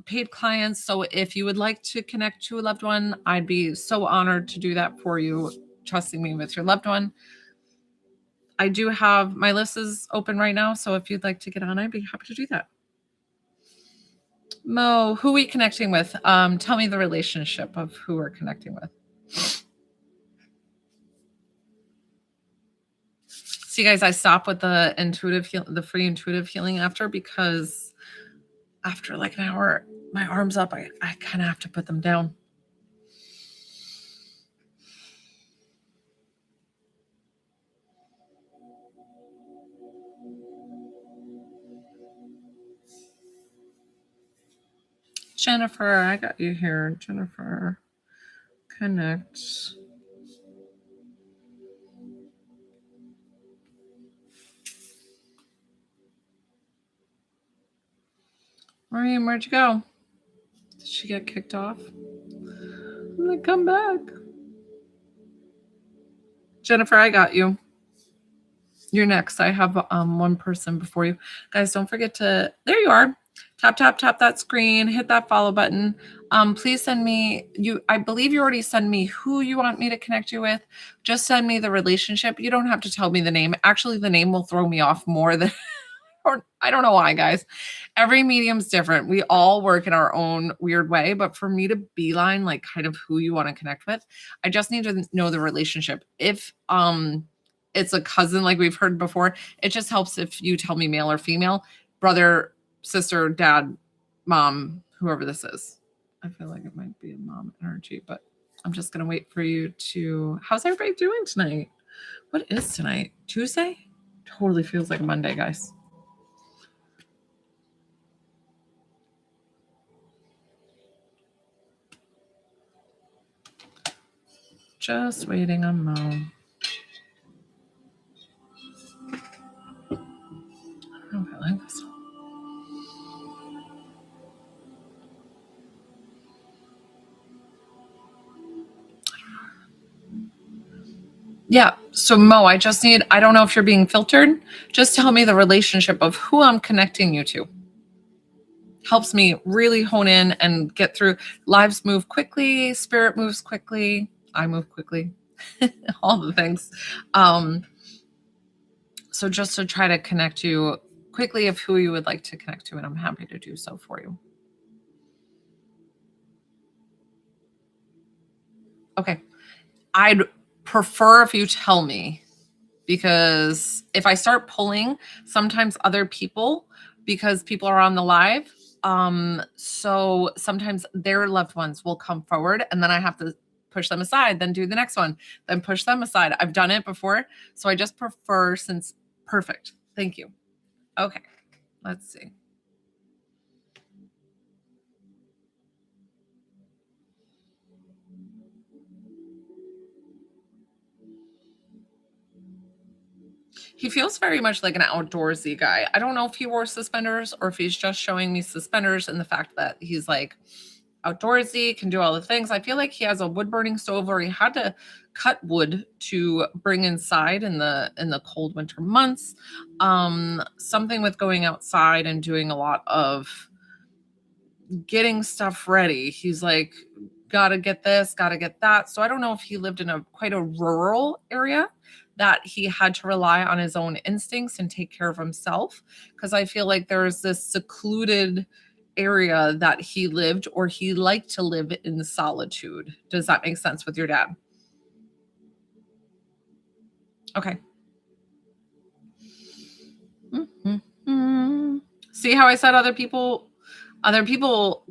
Speaker 1: paid clients. So if you would like to connect to a loved one, I'd be so honored to do that for you, trusting me with your loved one. I do have, my list is open right now. So if you'd like to get on, I'd be happy to do that. Mo, who are we connecting with? Tell me the relationship of who we're connecting with. See, guys, I stop with the free intuitive healing after, because after like an hour, my arms up, I kind of have to put them down. Jennifer, I got you here. Jennifer, connect. Maureen, where'd you go? Did she get kicked off? I'm gonna come back. Jennifer, I got you. You're next. I have one person before you. Guys, don't forget to, there you are. Tap that screen, hit that follow button. Please send me, I believe you already sent me who you want me to connect you with. Just send me the relationship. You don't have to tell me the name. Actually, the name will throw me off more than, or I don't know why, guys. Every medium's different. We all work in our own weird way, but for me to beeline like kind of who you want to connect with, I just need to know the relationship. If it's a cousin, like we've heard before, it just helps if you tell me male or female, brother, sister, dad, mom, whoever this is. I feel like it might be a mom energy, but I'm just gonna wait for you to. How's everybody doing tonight? What is tonight? Tuesday? Totally feels like a Monday, guys. Just waiting on Mo. I don't know if I like this one. Yeah. So Mo, I don't know if you're being filtered. Just tell me the relationship of who I'm connecting you to. Helps me really hone in and get through. Lives move quickly. Spirit moves quickly. I move quickly. All the things. So just to try to connect you quickly of who you would like to connect to, and I'm happy to do so for you. Okay. I'd prefer if you tell me, because if I start pulling, sometimes other people, because people are on the live, so sometimes their loved ones will come forward and then I have to push them aside, then do the next one, then push them aside. I've done it before. So I just prefer, since perfect. Thank you. Okay. Let's see. He feels very much like an outdoorsy guy. I don't know if he wore suspenders or if he's just showing me suspenders and the fact that he's like outdoorsy, can do all the things. I feel like he has a wood burning stove, or he had to cut wood to bring inside in the cold winter months. Something with going outside and doing a lot of getting stuff ready. He's like, gotta get this, gotta get that. So I don't know if he lived in quite a rural area that he had to rely on his own instincts and take care of himself. Because I feel like there's this secluded area that he lived, or he liked to live in solitude. Does that make sense with your dad? Okay. Mm-hmm. See how I said other people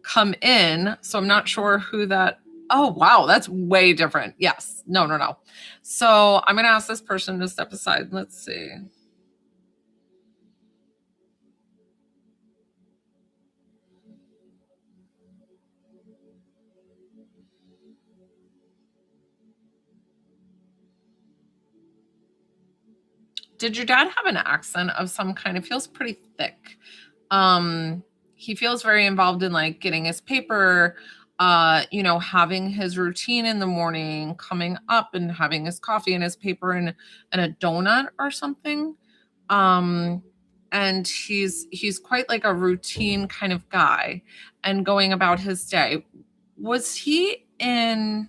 Speaker 1: come in, so I'm not sure who that. Oh, wow, that's way different. Yes. No. So I'm going to ask this person to step aside. Let's see. Did your dad have an accent of some kind? It feels pretty thick. He feels very involved in like getting his paper, having his routine in the morning, coming up and having his coffee and his paper and a donut or something. And he's quite like a routine kind of guy and going about his day. Was he in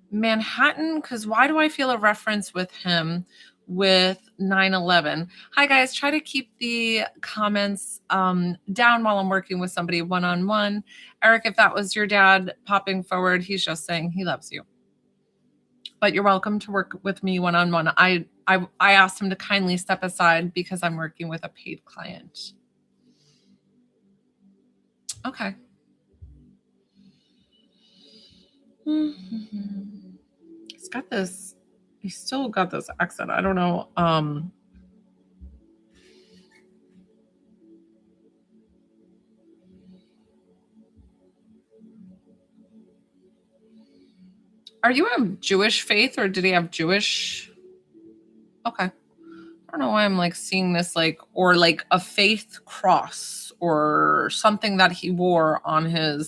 Speaker 1: Manhattan? Because why do I feel a reference with him with 9/11? Hi guys, try to keep the comments down while I'm working with somebody one-on-one. Eric, if that was your dad popping forward, he's just saying he loves you. But you're welcome to work with me one-on-one. I asked him to kindly step aside because I'm working with a paid client. Okay. Mm-hmm. He's still got this accent. I don't know. Are you of Jewish faith or did he have Jewish? Okay. I don't know why I'm like seeing this or like a faith cross or something that he wore on a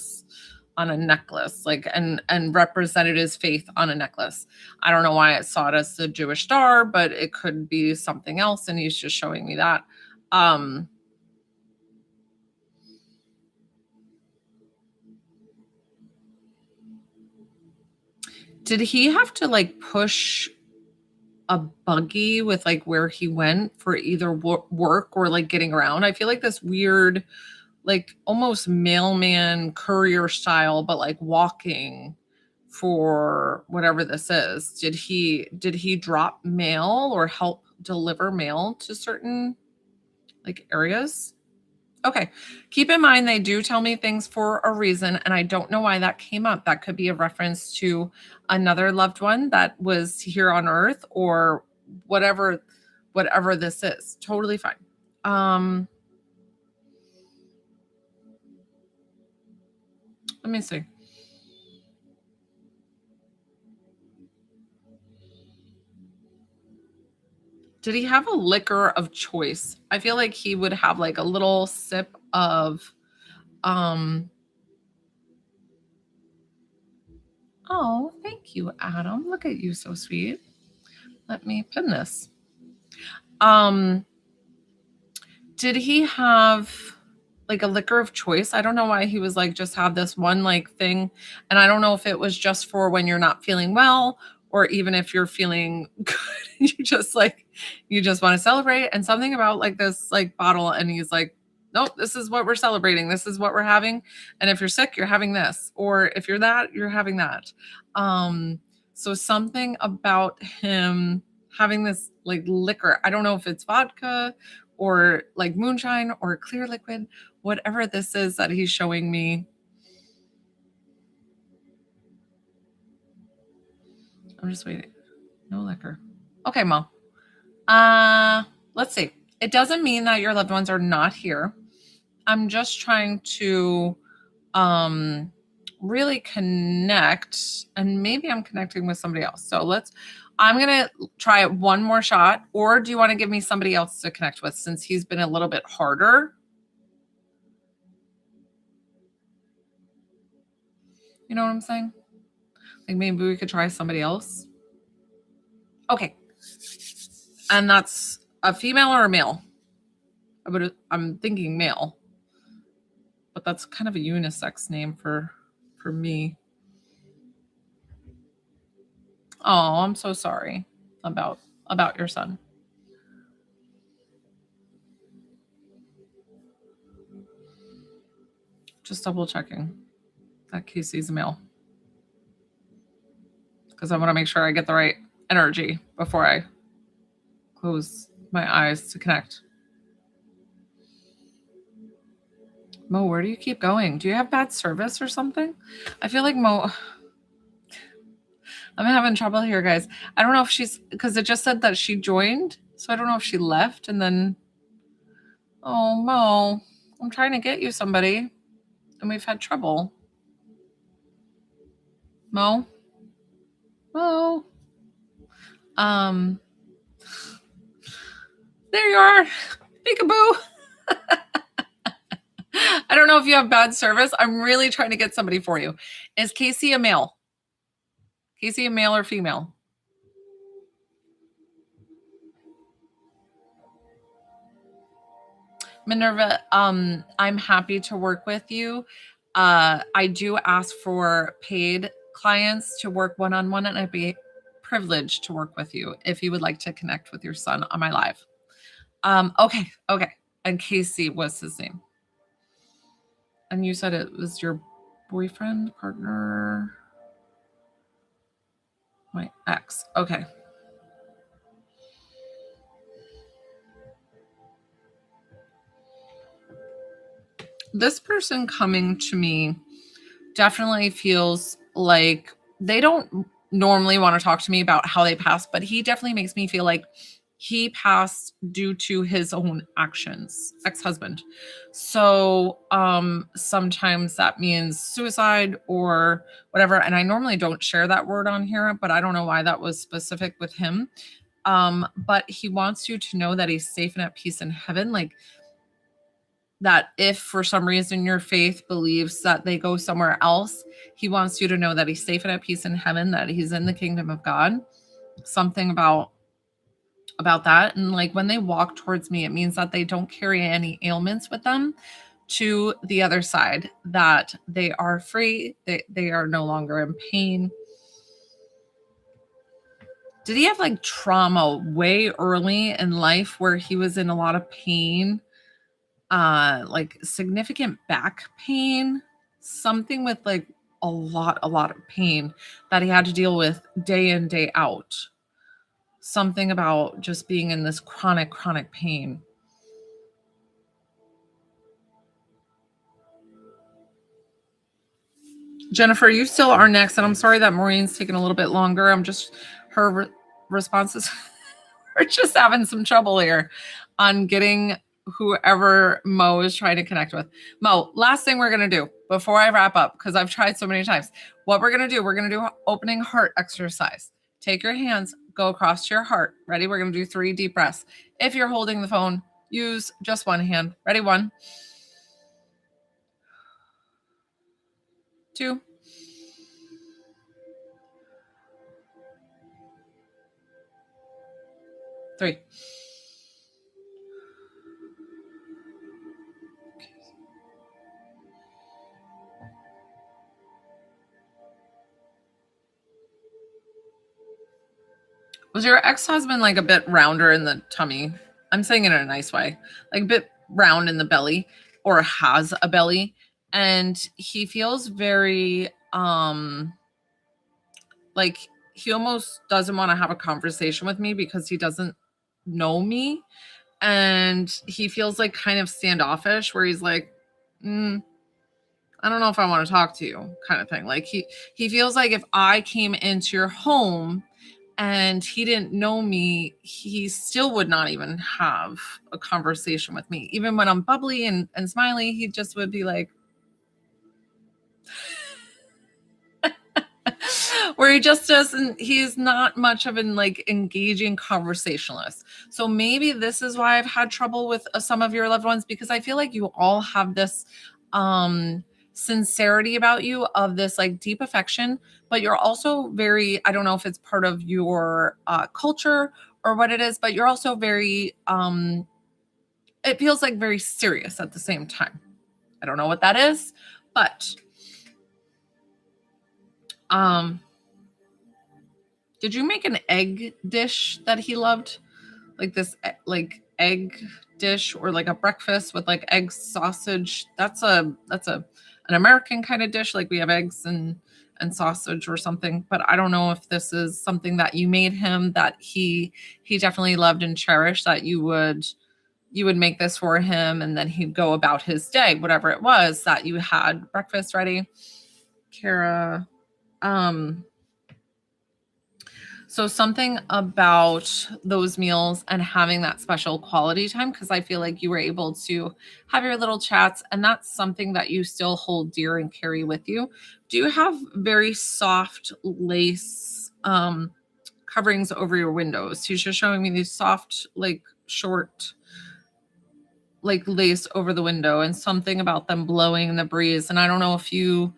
Speaker 1: necklace, and represented his faith on a necklace. I don't know why I saw it as the Jewish star, but it could be something else, and he's just showing me that. Did he have to like push a buggy with like where he went for either work or like getting around? I feel like this weird, like almost mailman courier style, but like walking for whatever this is. Did he drop mail or help deliver mail to certain like areas? Okay. Keep in mind, they do tell me things for a reason, and I don't know why that came up. That could be a reference to another loved one that was here on earth or whatever this is. Totally fine. Let me see. Did he have a liquor of choice? I feel like he would have like a little sip of oh, thank you, Adam. Look at you, so sweet. Let me pin this. Did he have like a liquor of choice? I don't know why he was like just have this one like thing, and I don't know if it was just for when you're not feeling well or even if you're feeling good. You just want to celebrate, and something about like this like bottle, and he's like, nope, this is what we're celebrating, this is what we're having, and if you're sick you're having this, or if you're that you're having that. So something about him having this like liquor, I don't know if it's vodka or like moonshine or clear liquid, whatever this is that he's showing me. I'm just waiting. No liquor. Okay, Mom. Let's see. It doesn't mean that your loved ones are not here. I'm just trying to really connect, and maybe I'm connecting with somebody else. So I'm going to try it one more shot, or do you want to give me somebody else to connect with since he's been a little bit harder? You know what I'm saying? Like maybe we could try somebody else. Okay. And that's a female or a male? I'm thinking male, but that's kind of a unisex name for me. Oh, I'm so sorry about your son. Just double checking that Casey's a male, because I want to make sure I get the right energy before I close my eyes to connect. Mo, where do you keep going? Do you have bad service or something? I feel like Mo, I'm having trouble here, guys. I don't know if she's, because it just said that she joined, so I don't know if she left and then. Oh, Mo, I'm trying to get you somebody, and we've had trouble. Mo, Mo, there you are, peekaboo. I don't know if you have bad service. I'm really trying to get somebody for you. Is Casey a male? Casey a male or female? Minerva, I'm happy to work with you. I do ask for paid clients to work one-on-one, and I'd be privileged to work with you if you would like to connect with your son on my live. Okay. And Casey was his name. And you said it was your boyfriend, partner, my ex. Okay. this person coming to me definitely feels like they don't normally want to talk to me about how they passed, but he definitely makes me feel like he passed due to his own actions, ex-husband. So sometimes that means suicide or whatever. And I normally don't share that word on here, but I don't know why that was specific with him. But he wants you to know that he's safe and at peace in heaven. Like, that if for some reason your faith believes that they go somewhere else, he wants you to know that he's safe and at peace in heaven, that he's in the kingdom of God. Something about that. And like when they walk towards me, it means that they don't carry any ailments with them to the other side, that they are free, they are no longer in pain. Did he have like trauma way early in life where he was in a lot of pain? Like significant back pain, something with like a lot of pain that he had to deal with day in, day out. Something about just being in this chronic pain. Jennifer, you still are next, and I'm sorry that Maureen's taking a little bit longer. I'm just, her responses are just having some trouble here on getting whoever Mo is trying to connect with. Mo, last thing we're going to do before I wrap up, because I've tried so many times. What we're going to do opening heart exercise. Take your hands, go across your heart. Ready? We're going to do 3 deep breaths. If you're holding the phone, use just one hand. Ready? 1, 2, 3. Was your ex-husband like a bit rounder in the tummy? I'm saying it in a nice way. Like a bit round in the belly, or has a belly, and he feels very like he almost doesn't want to have a conversation with me because he doesn't know me, and he feels like kind of standoffish, where he's like, I don't know if I want to talk to you, kind of thing. Like he feels like if I came into your home and he didn't know me, he still would not even have a conversation with me. Even when I'm bubbly and smiley, he just would be like, where he just doesn't, he's not much of an like engaging conversationalist. So maybe this is why I've had trouble with some of your loved ones, because I feel like you all have this sincerity about you, of this like deep affection, but you're also very, I don't know if it's part of your culture or what it is, but you're also very it feels like very serious at the same time. I don't know what that is, but did you make an egg dish that he loved? Like this like egg dish, or like a breakfast with like egg sausage? That's an American kind of dish. Like we have eggs and sausage or something, but I don't know if this is something that you made him that he definitely loved and cherished, that you would make this for him and then he'd go about his day, whatever it was, that you had breakfast ready. Kara, so something about those meals and having that special quality time, because I feel like you were able to have your little chats, and that's something that you still hold dear and carry with you. Do you have very soft lace coverings over your windows? He's just showing me these soft, like short, like lace over the window, and something about them blowing in the breeze. And I don't know if you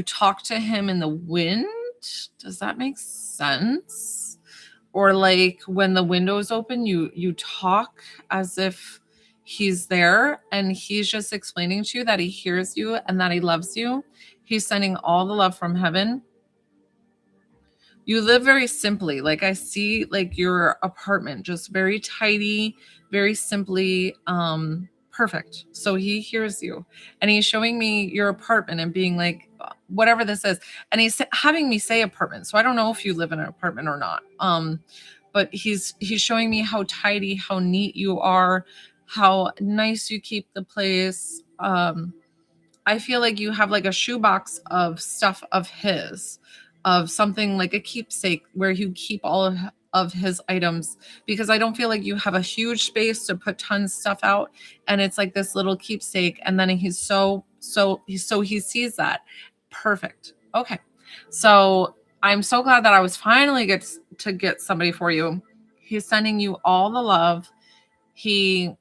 Speaker 1: talk to him in the wind. Does that make sense? Or like when the window's open, you talk as if he's there, and he's just explaining to you that he hears you and that he loves you. He's sending all the love from heaven. You live very simply. Like I see like your apartment, just very tidy, very simply perfect. So he hears you, and he's showing me your apartment and being like, whatever this is. And he's having me say apartment. So I don't know if you live in an apartment or not. But he's showing me how tidy, how neat you are, how nice you keep the place. I feel like you have like a shoebox of stuff of his, of something like a keepsake where you keep all of his items, because I don't feel like you have a huge space to put tons of stuff out, and it's like this little keepsake, and then he sees that. Perfect. Okay. So I'm so glad that I was finally get somebody for you. He's sending you all the love. I'm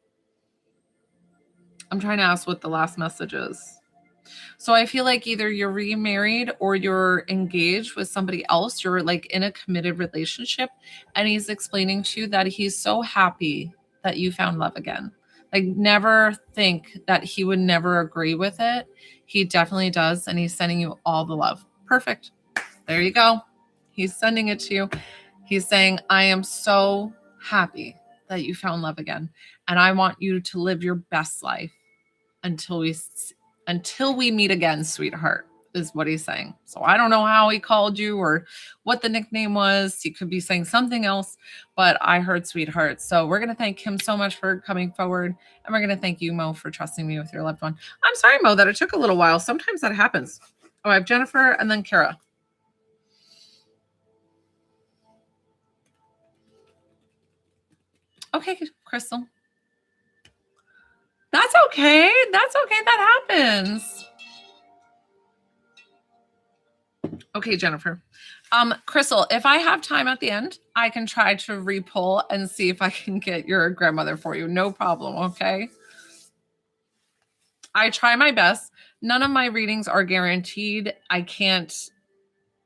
Speaker 1: trying to ask what the last message is. So I feel like either you're remarried or you're engaged with somebody else. You're like in a committed relationship, and he's explaining to you that he's so happy that you found love again. Like, never think that he would never agree with it. He definitely does, and he's sending you all the love. Perfect. There you go. He's sending it to you. He's saying, I am so happy that you found love again, and I want you to live your best life until we meet again, sweetheart, is what he's saying. So I don't know how he called you or what the nickname was. He could be saying something else, but I heard sweetheart. So we're going to thank him so much for coming forward. And we're going to thank you, Mo, for trusting me with your loved one. I'm sorry, Mo, that it took a little while. Sometimes that happens. Oh, I have Jennifer and then Kara. Okay, Crystal. That's okay. That's okay. That happens. Okay, Jennifer. Crystal, if I have time at the end, I can try to re-pull and see if I can get your grandmother for you. No problem, okay? I try my best. None of my readings are guaranteed. I can't.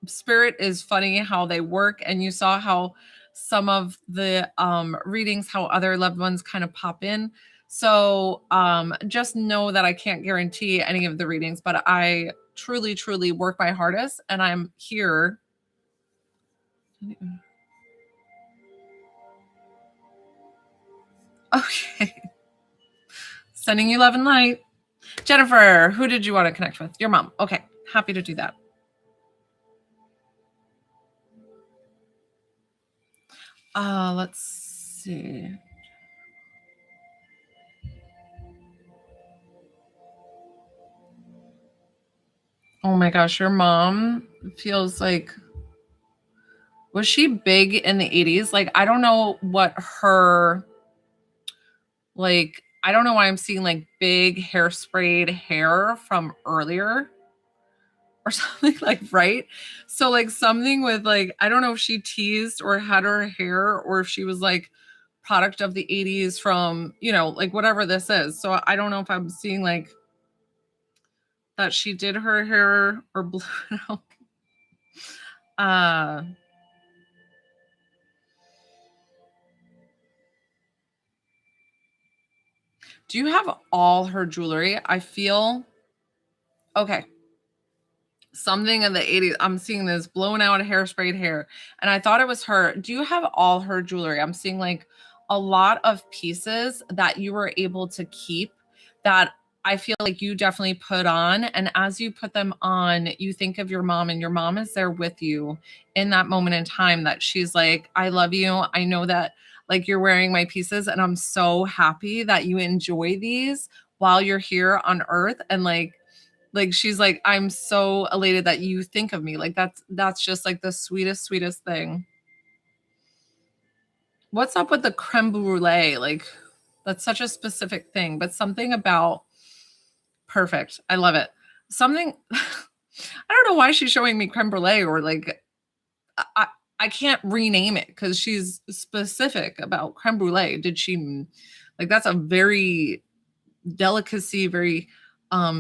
Speaker 1: Spirit is funny how they work, and you saw how some of the readings, how other loved ones kind of pop in. So just know that I can't guarantee any of the readings, but I truly, truly work my hardest, and I'm here. Okay. Sending you love and light. Jennifer, who did you want to connect with? Your mom. Okay. Happy to do that. Let's see. Oh my gosh, your mom feels like, was she big in the 80s? Like, I don't know what her, like, I don't know why I'm seeing like big hairsprayed hair from earlier or something, like, right? So like something with like, I don't know if she teased or had her hair, or if she was like product of the 80s from, like whatever this is. So I don't know if I'm seeing like that she did her hair or blew it out. Do you have all her jewelry? I feel okay. Something in the 80s. I'm seeing this blown out hairsprayed hair, and I thought it was her. Do you have all her jewelry? I'm seeing like a lot of pieces that you were able to keep that I feel like you definitely put on. And as you put them on, you think of your mom, and your mom is there with you in that moment in time, that she's like, I love you. I know that like you're wearing my pieces, and I'm so happy that you enjoy these while you're here on earth. And like she's like, I'm so elated that you think of me. Like that's just like the sweetest thing. What's up with the creme brulee? Like, that's such a specific thing, but something about perfect. I love it. Something I don't know why she's showing me creme brulee, or like I I can't rename it because she's specific about creme brulee. Did she, like, that's a very delicacy, very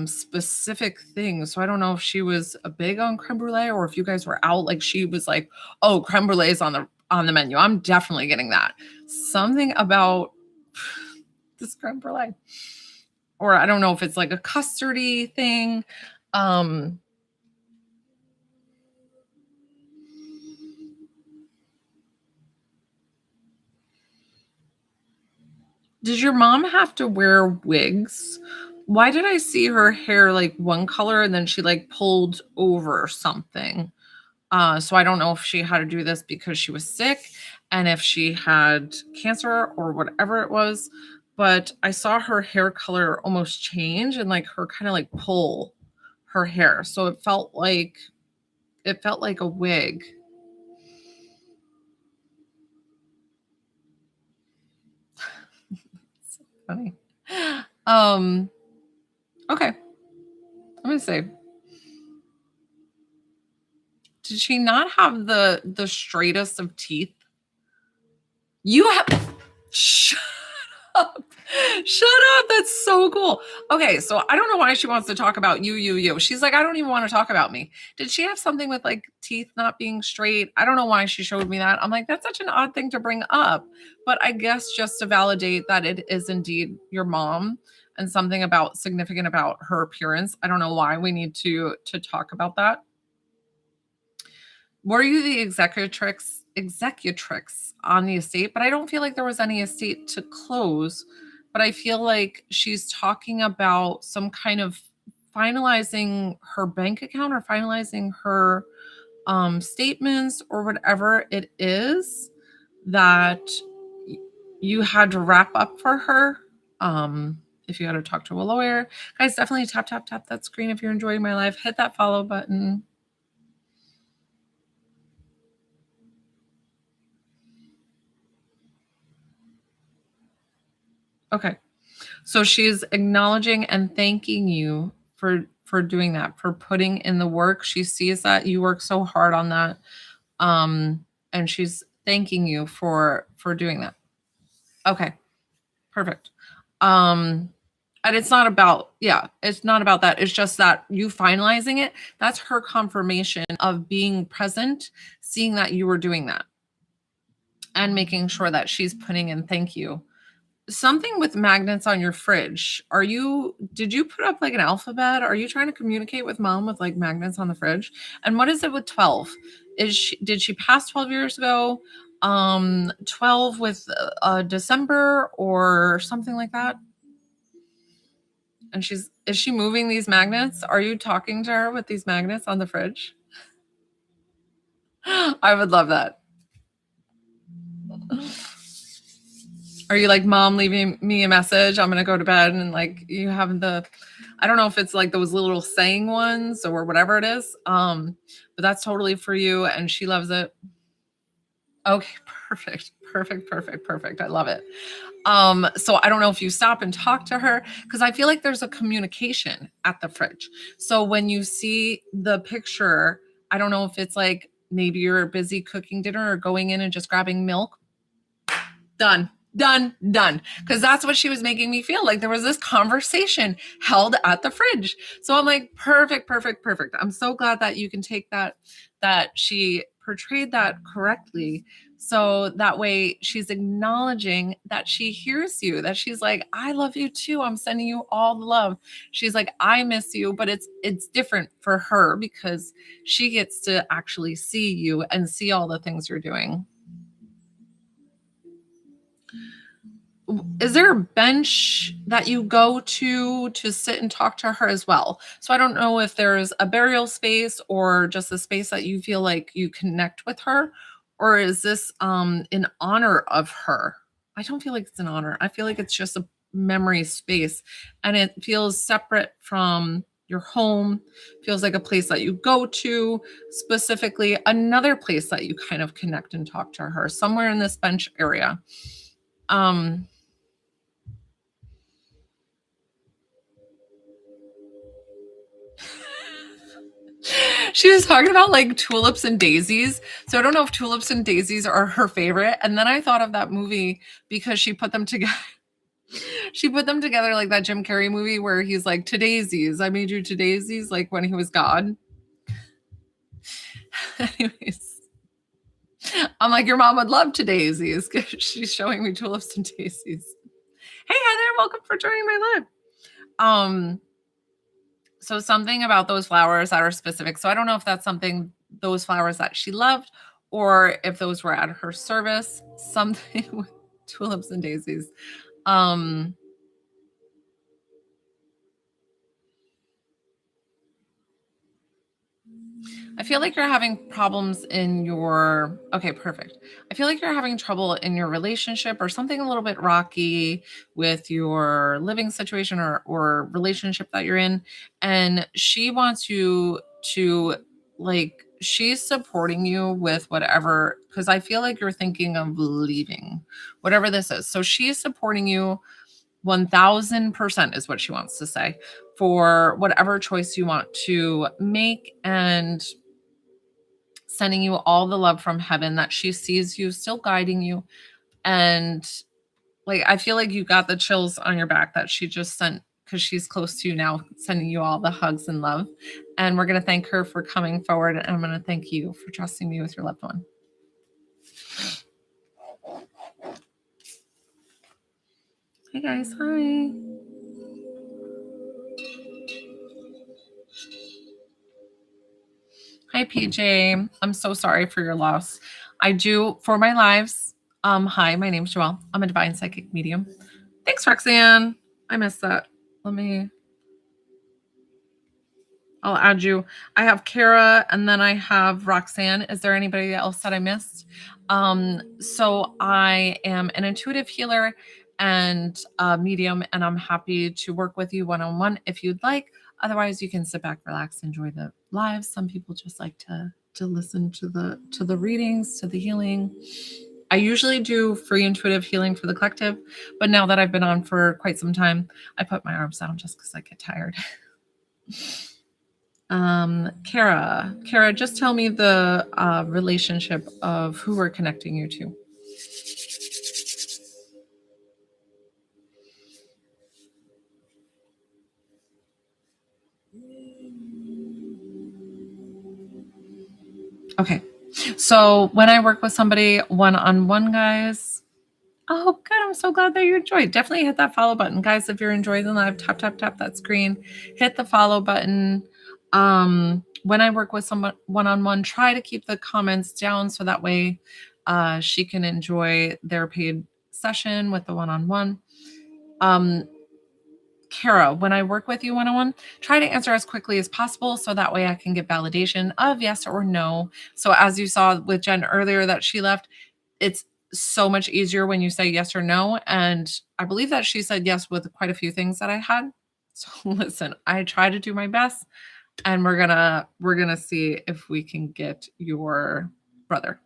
Speaker 1: specific thing. So I don't know if she was a big on creme brulee, or if you guys were out, like she was like, oh, creme brulee is on the menu. I'm definitely getting that. Something about this creme brulee. Or I don't know if it's like a custardy thing. Did your mom have to wear wigs? Why did I see her hair like one color and then she like pulled over something? So I don't know if she had to do this because she was sick, and if she had cancer or whatever it was. but I saw her hair color almost change and like her kind of like pull her hair. So it felt like a wig. So funny. Okay. Let me see. Did she not have the straightest of teeth? You have shut up. Shut up. That's so cool. Okay, so I don't know why she wants to talk about you. She's like, I don't even want to talk about me. Did she have something with like teeth not being straight? I don't know why she showed me that. I'm like, that's such an odd thing to bring up. But I guess just to validate that it is indeed your mom and something about significant about her appearance. I don't know why we need to talk about that. Were you the executrix on the estate? But I don't feel like there was any estate to close. But I feel like she's talking about some kind of finalizing her bank account or finalizing her statements or whatever it is that you had to wrap up for her. If you had to talk to a lawyer, guys, definitely tap that screen if you're enjoying my live. Hit that follow button. Okay. So she's acknowledging and thanking you for doing that, for putting in the work. She sees that you work so hard on that. And she's thanking you for doing that. Okay. Perfect. And it's not about, yeah, it's not about that. It's just that you finalizing it, that's her confirmation of being present, seeing that you were doing that and making sure that she's putting in thank you. Something with magnets on your fridge. Did you put up like an alphabet? Are you trying to communicate with mom with like magnets on the fridge? And what is it with 12? Did she pass 12 years ago? 12 with December or something like that? And is she moving these magnets? Are you talking to her with these magnets on the fridge? I would love that. Are you like, mom, leaving me a message? I'm going to go to bed. And like, you have I don't know if it's like those little saying ones or whatever it is. But that's totally for you. And she loves it. Okay. Perfect. I love it. So I don't know if you stop and talk to her because I feel like there's a communication at the fridge. So when you see the picture, I don't know if it's like maybe you're busy cooking dinner or going in and just grabbing milk. Done. Because that's what she was making me feel like. There was this conversation held at the fridge. So I'm like, perfect. I'm so glad that you can take that she portrayed that correctly. So that way she's acknowledging that she hears you, that she's like, I love you too. I'm sending you all the love. She's like, I miss you, but it's different for her because she gets to actually see you and see all the things you're doing. Is there a bench that you go to sit and talk to her as well? So I don't know if there's a burial space or just a space that you feel like you connect with her, or is this in honor of her? I don't feel like it's an honor. I feel like it's just a memory space and it feels separate from your home, feels like a place that you go to, specifically another place that you kind of connect and talk to her, somewhere in this bench area. She was talking about like tulips and daisies. So I don't know if tulips and daisies are her favorite. And then I thought of that movie because she put them together. She put them together like that Jim Carrey movie where he's like, to daisies. I made you to daisies, like when he was God. Anyways, I'm like, your mom would love to daisies because she's showing me tulips and daisies. Hey, Heather, welcome for joining my live. So something about those flowers that are specific. So I don't know if that's something, those flowers that she loved, or if those were at her service, something with tulips and daisies. I feel like you're having problems in your, okay, perfect. I feel like you're having trouble in your relationship or something a little bit rocky with your living situation or relationship that you're in. And she wants you to, like, she's supporting you with whatever, because I feel like you're thinking of leaving, whatever this is. So she's supporting you 1000% is what she wants to say for whatever choice you want to make, and sending you all the love from heaven that she sees you still guiding you. And like, I feel like you got the chills on your back that she just sent, because she's close to you now, sending you all the hugs and love. And we're going to thank her for coming forward. And I'm going to thank you for trusting me with your loved one. Hey guys, hi. Hi, PJ. I'm so sorry for your loss. I do for my lives. Hi, my name's Joelle. I'm a divine psychic medium. Thanks, Roxanne. I missed that. I'll add you. I have Kara and then I have Roxanne. Is there anybody else that I missed? So I am an intuitive healer and a medium, and I'm happy to work with you one-on-one if you'd like. Otherwise, you can sit back, relax, enjoy the lives. Some people just like to listen to the readings, to the healing. I usually do free intuitive healing for the collective, but now that I've been on for quite some time, I put my arms down just because I get tired. Kara, just tell me the relationship of who we're connecting you to. Okay. So when I work with somebody one-on-one, guys, oh, good. I'm so glad that you enjoyed. Definitely hit that follow button. Guys, if you're enjoying the live, tap, tap, tap that screen. Hit the follow button. When I work with someone one-on-one, try to keep the comments down so that way she can enjoy their paid session with the one-on-one. Kara, when I work with you one-on-one, try to answer as quickly as possible so that way I can get validation of yes or no. So as you saw with Jen earlier that she left, it's so much easier when you say yes or no. And I believe that she said yes with quite a few things that I had. So listen, I try to do my best, and we're gonna see if we can get your brother.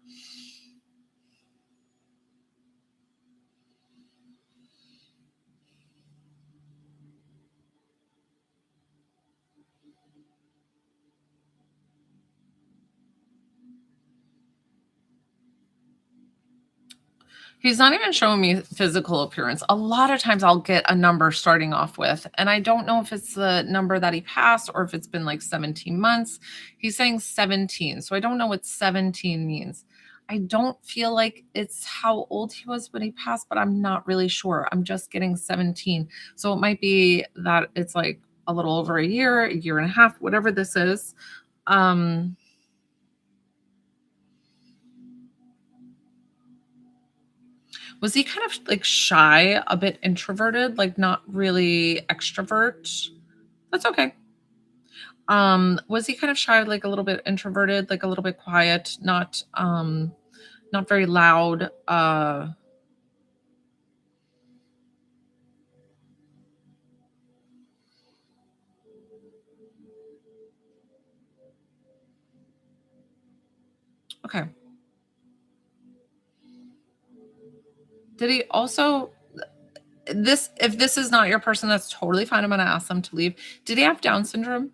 Speaker 1: He's not even showing me physical appearance. A lot of times I'll get a number starting off with, and I don't know if it's the number that he passed or if it's been like 17 months. He's saying 17. So I don't know what 17 means. I don't feel like it's how old he was when he passed, but I'm not really sure. I'm just getting 17. So it might be that it's like a little over a year and a half, whatever this is. Was he kind of like shy, a bit introverted, like not really extrovert? That's okay. Was he kind of shy, like a little bit introverted, like a little bit quiet, not very loud? Okay. Did he also this if this is not your person, that's totally fine. I'm gonna ask them to leave. Did he have Down syndrome?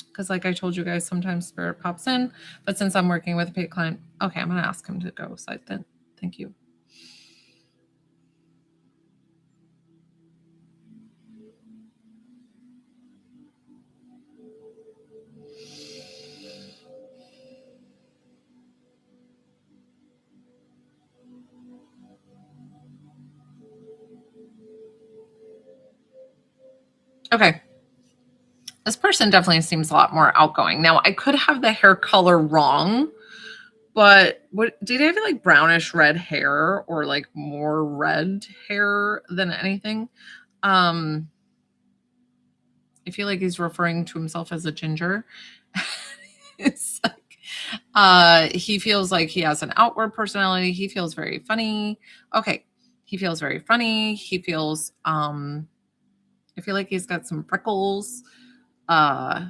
Speaker 1: Because like I told you guys, sometimes spirit pops in, but since I'm working with a paid client, okay, I'm gonna ask him to go. So then thank you. Okay. This person definitely seems a lot more outgoing. Now, I could have the hair color wrong, but what did he have like brownish red hair or like more red hair than anything? Um I feel like he's referring to himself as a ginger. It's like he feels like he has an outward personality. He feels very funny. Okay. He feels very funny. He feels I feel like he's got some freckles. Uh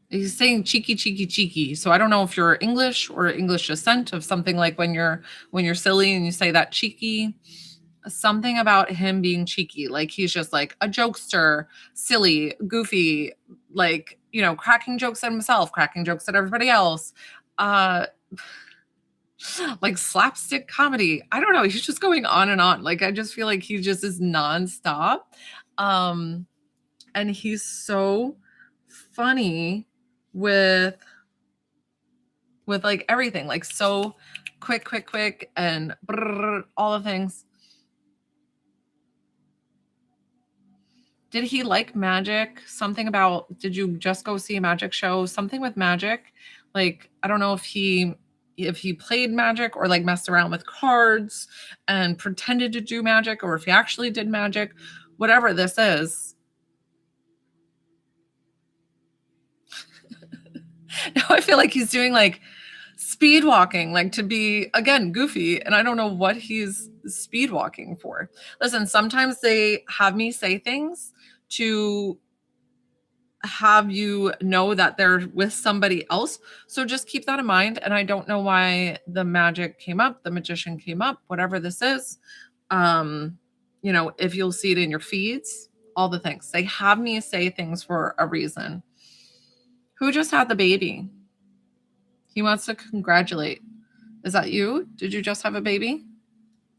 Speaker 1: he's saying cheeky, cheeky, cheeky. So I don't know if you're English or English descent of something like when you're silly and you say that cheeky. Something about him being cheeky, like he's just like a jokester, silly, goofy, like, cracking jokes at himself, cracking jokes at everybody else. Uh like slapstick comedy. I don't know. He's just going on and on. Like I just feel like he just is nonstop. Um, and he's so funny with like everything, like so quick, and all the things. Did he like magic? Something about, did you just go see a magic show? Something with magic. Like, I don't know if he played magic or like messed around with cards and pretended to do magic, or if he actually did magic, whatever this is. Now I feel like he's doing like speed walking, like to be again goofy, and I don't know what he's speed walking for. Listen, sometimes they have me say things to have you know that they're with somebody else. So just keep that in mind. And I don't know why the magic came up, the magician came up, whatever this is. Um, if you'll see it in your feeds, all the things. They have me say things for a reason. Who just had the baby? He wants to congratulate. Is that you? Did you just have a baby?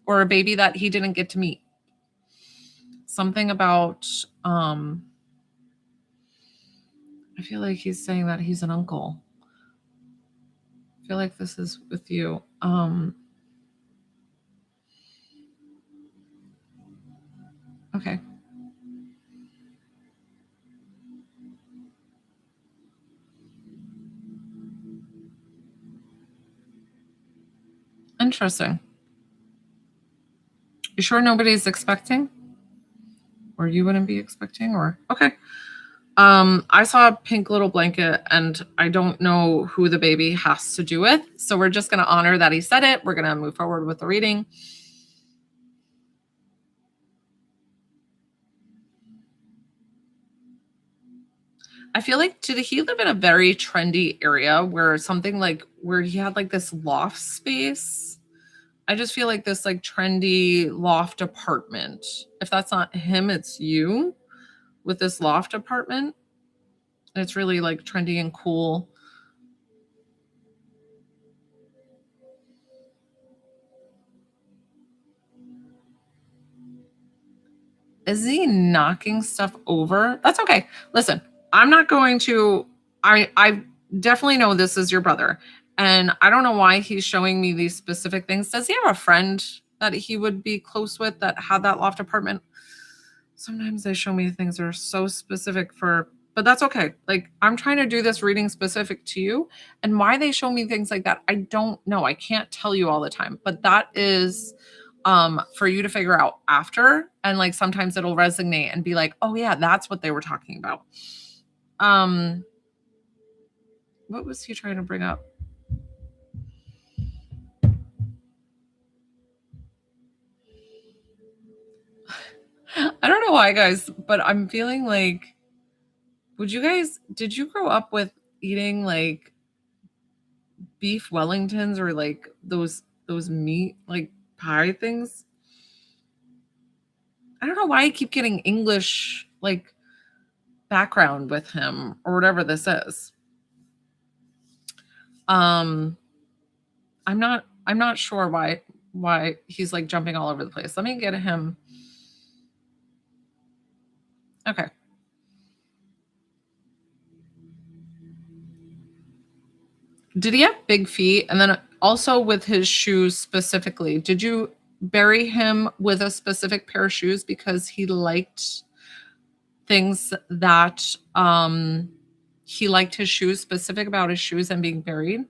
Speaker 1: Or a baby that he didn't get to meet? Something about I feel like he's saying that he's an uncle. I feel like this is with you. Okay. Interesting. You sure nobody's expecting? Or you wouldn't be expecting? Or okay. I saw a pink little blanket and I don't know who the baby has to do with. So we're just gonna honor that he said it. We're gonna move forward with the reading. I feel like, did he live in a very trendy area where something like where he had like this loft space? I just feel like this like trendy loft apartment. If that's not him, it's you with this loft apartment. It's really like trendy and cool. Is he knocking stuff over? That's okay. Listen, I'm not going to I definitely know this is your brother. And I don't know why he's showing me these specific things. Does he have a friend that he would be close with that had that loft apartment? Sometimes they show me things that are so specific but that's okay. Like I'm trying to do this reading specific to you, and why they show me things like that, I don't know. I can't tell you all the time, but that is for you to figure out after, and like sometimes it'll resonate and be like, "Oh yeah, that's what they were talking about." Um what was he trying to bring up? I don't know why, guys, but I'm feeling like, did you grow up with eating like beef Wellingtons or like those meat like pie things? I don't know why I keep getting English like background with him or whatever this is. Um I'm not sure why he's like jumping all over the place. Let me get him. Okay. Did he have big feet? And then also with his shoes specifically, did you bury him with a specific pair of shoes because he liked things that he liked his shoes, specific about his shoes and being buried?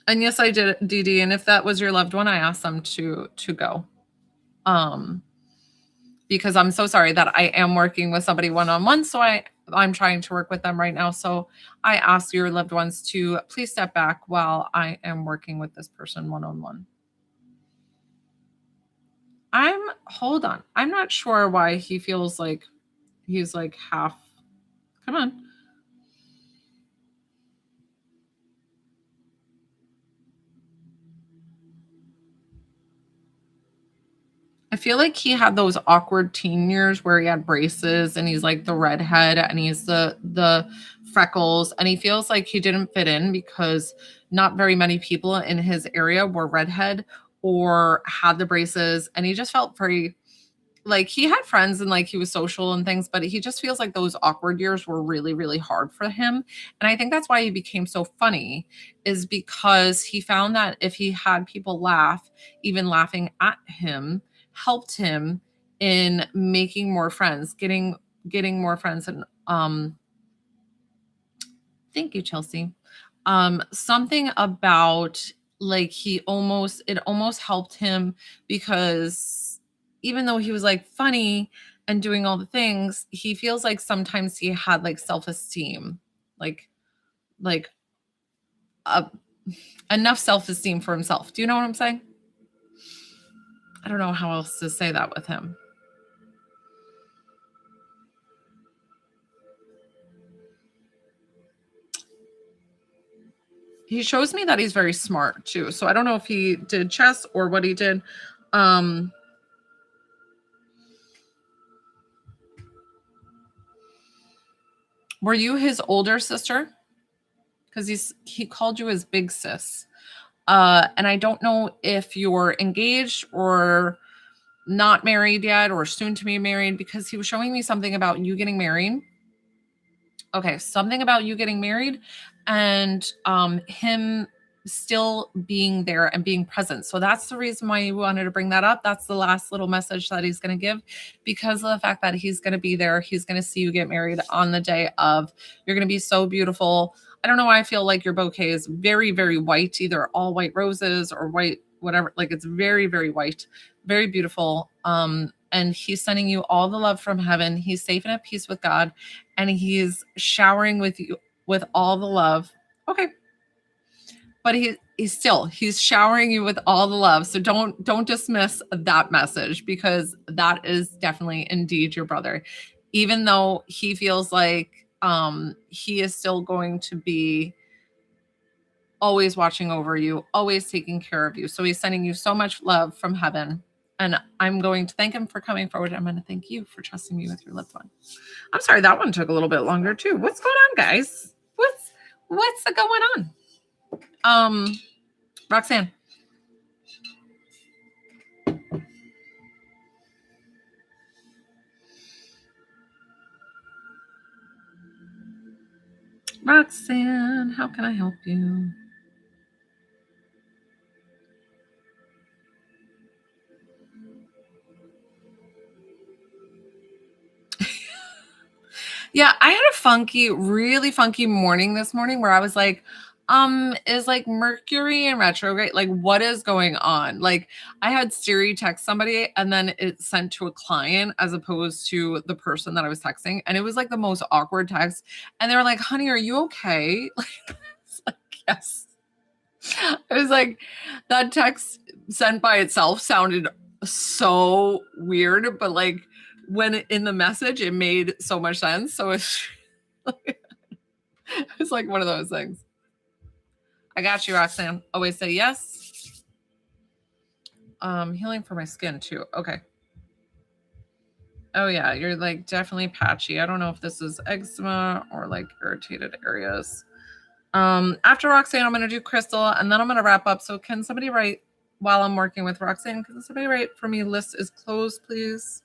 Speaker 1: And yes, I did, Dee Dee. And if that was your loved one, I asked them to go. Because I'm so sorry that I am working with somebody one-on-one. So I'm trying to work with them right now. So I ask your loved ones to please step back while I am working with this person one-on-one. Hold on. I'm not sure why he feels like he's like half. Come on. I feel like he had those awkward teen years where he had braces and he's like the redhead and he's the freckles, and he feels like he didn't fit in because not very many people in his area were redhead or had the braces, and he just felt very like he had friends and like he was social and things, but he just feels like those awkward years were really, really hard for him. And I think that's why he became so funny, is because he found that if he had people laugh, even laughing at him, helped him in making more friends, getting more friends. And thank you, Chelsea. Something about like it almost helped him because even though he was like funny and doing all the things, he feels like sometimes he had like self-esteem, like like uh, enough self-esteem for himself. Do you know what I'm saying? I don't know how else to say that with him. He shows me that he's very smart too. So I don't know if he did chess or what he did. Were you his older sister? Because he called you his big sis. And I don't know if you're engaged or not married yet or soon to be married, because he was showing me something about you getting married. Okay, something about you getting married and him still being there and being present. So that's the reason why you wanted to bring that up. That's the last little message that he's going to give, because of the fact that he's going to be there. He's going to see you get married on the day of. You're going to be so beautiful. I don't know why I feel like your bouquet is very, very white, either all white roses or white, whatever. Like it's very, very white, very beautiful. And he's sending you all the love from heaven. He's safe and at peace with God, and he's showering with you with all the love. Okay. But he's showering you with all the love. So don't dismiss that message, because that is definitely indeed your brother. Even though he feels like he is still going to be always watching over you, always taking care of you. So he's sending you so much love from heaven. And I'm going to thank him for coming forward. I'm going to thank you for trusting me with your loved one. I'm sorry, that one took a little bit longer too. What's going on, guys? What's going on? Roxanne. Roxanne, how can I help you? Yeah, I had a really funky morning this morning where I was like, is like Mercury in retrograde? Like, what is going on? Like, I had Siri text somebody and then it sent to a client as opposed to the person that I was texting. And it was like the most awkward text. And they were like, honey, are you okay? It's like, yes. I was like, that text sent by itself sounded so weird, but like when in the message, it made so much sense. So it's like one of those things. I got you, Roxanne. Always say yes. Healing for my skin too. Okay. Oh yeah, you're like definitely patchy. I don't know if this is eczema or like irritated areas. After Roxanne, I'm gonna do Crystal and then I'm gonna wrap up. So can somebody write while I'm working with Roxanne? Can somebody write for me? List is closed, please.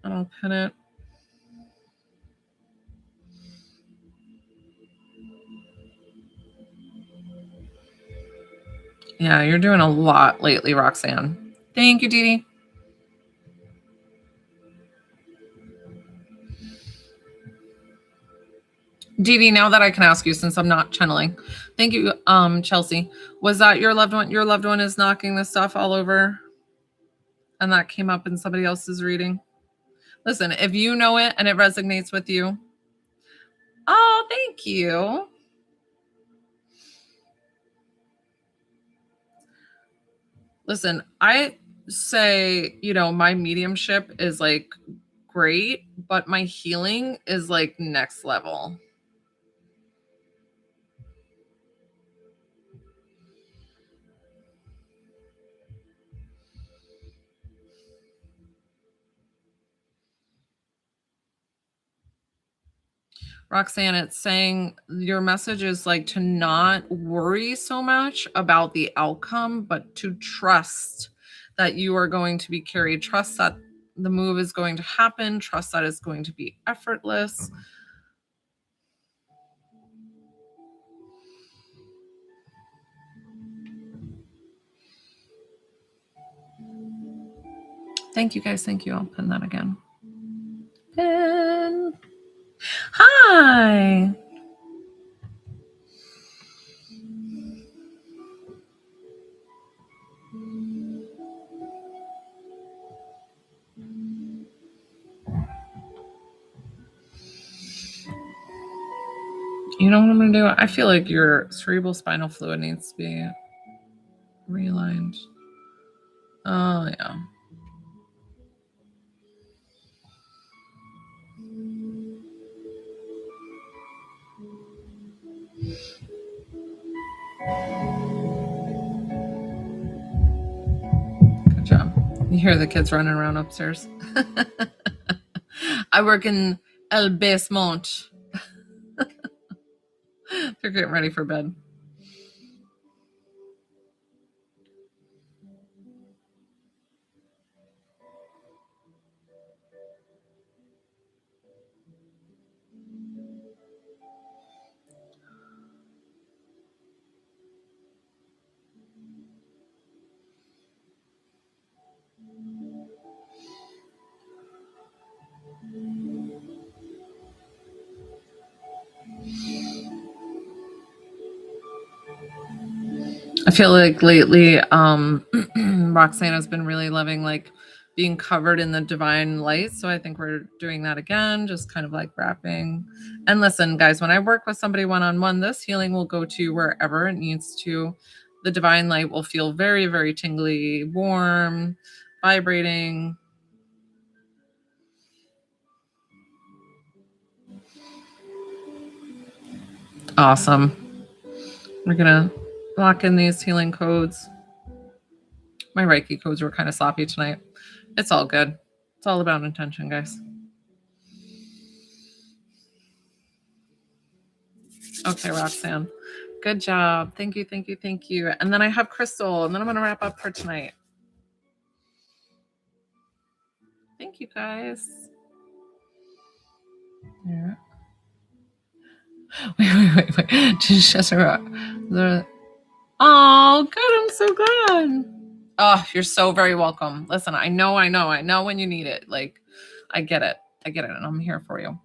Speaker 1: And I'll pin it. Yeah, you're doing a lot lately, Roxanne. Thank you, Dee Dee. Dee Dee, now that I can ask you since I'm not channeling. Thank you, Chelsea. Was that your loved one? Your loved one is knocking this stuff all over and that came up in somebody else's reading? Listen, if you know it and it resonates with you. Oh, thank you. Listen, I say, my mediumship is like great, but my healing is like next level. Roxanne, it's saying your message is like to not worry so much about the outcome, but to trust that you are going to be carried. Trust that the move is going to happen. Trust that it's going to be effortless. Thank you, guys. Thank you. I'll pin that again. Pin. Hi. You know what I'm going to do? I feel like your cerebral spinal fluid needs to be realigned. Oh, yeah. Good job. You hear the kids running around upstairs. I work in El Basement. They're getting ready for bed. I feel like lately, Roxanne has been really loving like being covered in the divine light. So I think we're doing that again, just kind of like wrapping. And listen, guys, when I work with somebody one-on-one, this healing will go to wherever it needs to. The divine light will feel very, very tingly, warm, vibrating. Awesome. We're going to lock in these healing codes. My Reiki codes were kind of sloppy tonight. It's all good. It's all about intention, guys. Okay, Roxanne. Good job. Thank you, thank you, thank you. And then I have Crystal, and then I'm going to wrap up for tonight. Thank you, guys. Yeah. Wait. Just oh, good. I'm so glad. Oh, you're so very welcome. Listen, I know when you need it. Like, I get it, and I'm here for you.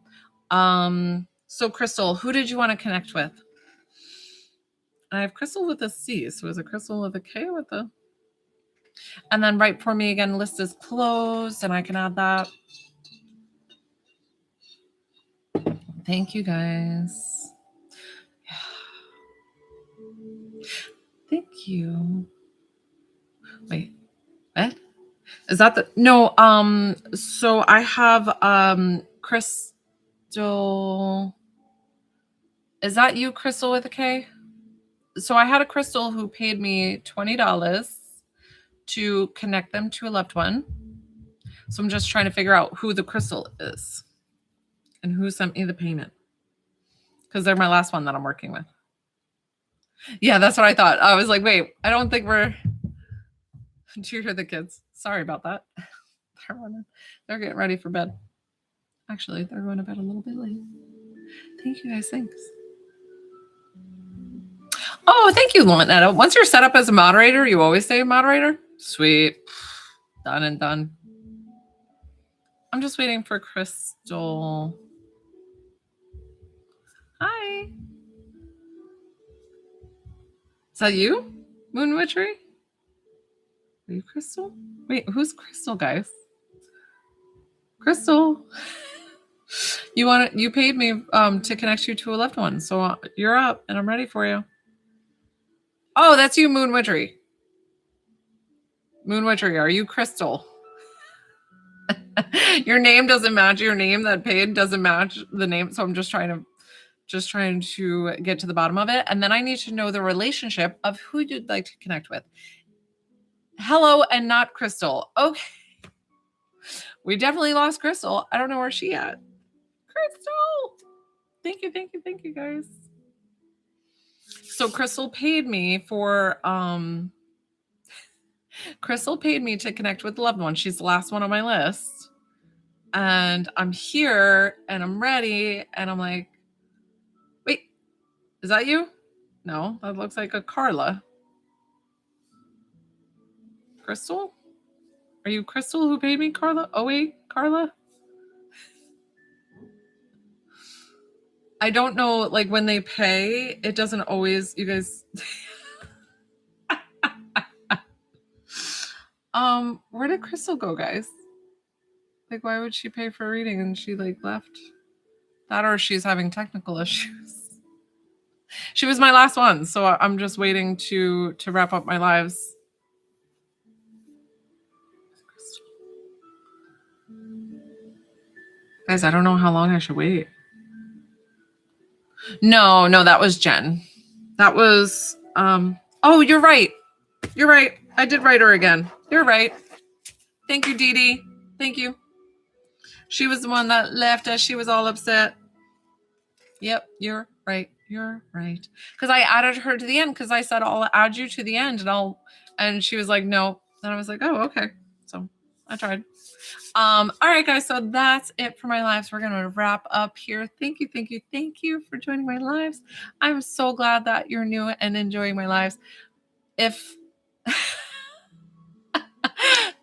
Speaker 1: So Crystal, who did you want to connect with? I have Crystal with a C. So is it Crystal with a K with a? And then right for me again, list is closed, and I can add that. Thank you, guys. Thank you. Wait, what? Is that the no? So I have Crystal. Is that you, Crystal with a K? So I had a Crystal who paid me $20 to connect them to a loved one. So I'm just trying to figure out who the Crystal is and who sent me the payment, because they're my last one that I'm working with. Yeah, that's what I thought. I was like, wait, I don't think we're. Do you hear the kids? Sorry about that. They're getting ready for bed. Actually, they're going to bed a little bit late. Thank you, guys. Thanks. Oh, thank you, Lonetta. Once you're set up as a moderator, you always say moderator? Sweet. Done and done. I'm just waiting for Crystal. Hi, that you, Moon Witchery? Are you Crystal? Wait, who's Crystal, guys? Crystal. You paid me to connect you to a loved one, so you're up, and I'm ready for you. Oh, that's you, Moon Witchery. Moon Witchery, are you Crystal? Your name doesn't match. Your name that paid doesn't match the name, so I'm just trying to get to the bottom of it, and then I need to know the relationship of who you'd like to connect with. Hello, and not Crystal. Okay, we definitely lost Crystal. I don't know where she at. Crystal, thank you, guys. So Crystal paid me for Crystal paid me to connect with the loved one. She's the last one on my list. And I'm here and I'm ready. And I'm like, wait, is that you? No, that looks like a Carla. Crystal? Are you Crystal who paid me, Carla? Oh, wait, Carla? I don't know, like when they pay, it doesn't always, you guys. Where did Crystal go, guys? Like, why would she pay for a reading and she like left? That or she's having technical issues. She was my last one, so I'm just waiting to wrap up my lives. Guys, I don't know how long I should wait. No, that was Jen. That was oh, you're right. You're right. I did write her again. You're right. Thank you, Dee Dee. Thank you. She was the one that left us. She was all upset. Yep, you're right. You're right. Because I added her to the end because I said I'll add you to the end and she was like, no. And I was like, oh, okay. So I tried. All right, guys. So that's it for my lives. We're gonna wrap up here. Thank you for joining my lives. I'm so glad that you're new and enjoying my lives. If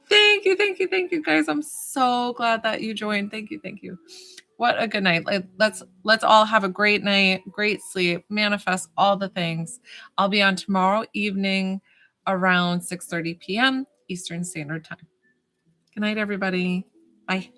Speaker 1: thank you, guys. I'm so glad that you joined. Thank you. What a good night. Let's all have a great night, great sleep, manifest all the things. I'll be on tomorrow evening around 6:30 p.m. Eastern Standard Time. Good night, everybody. Bye.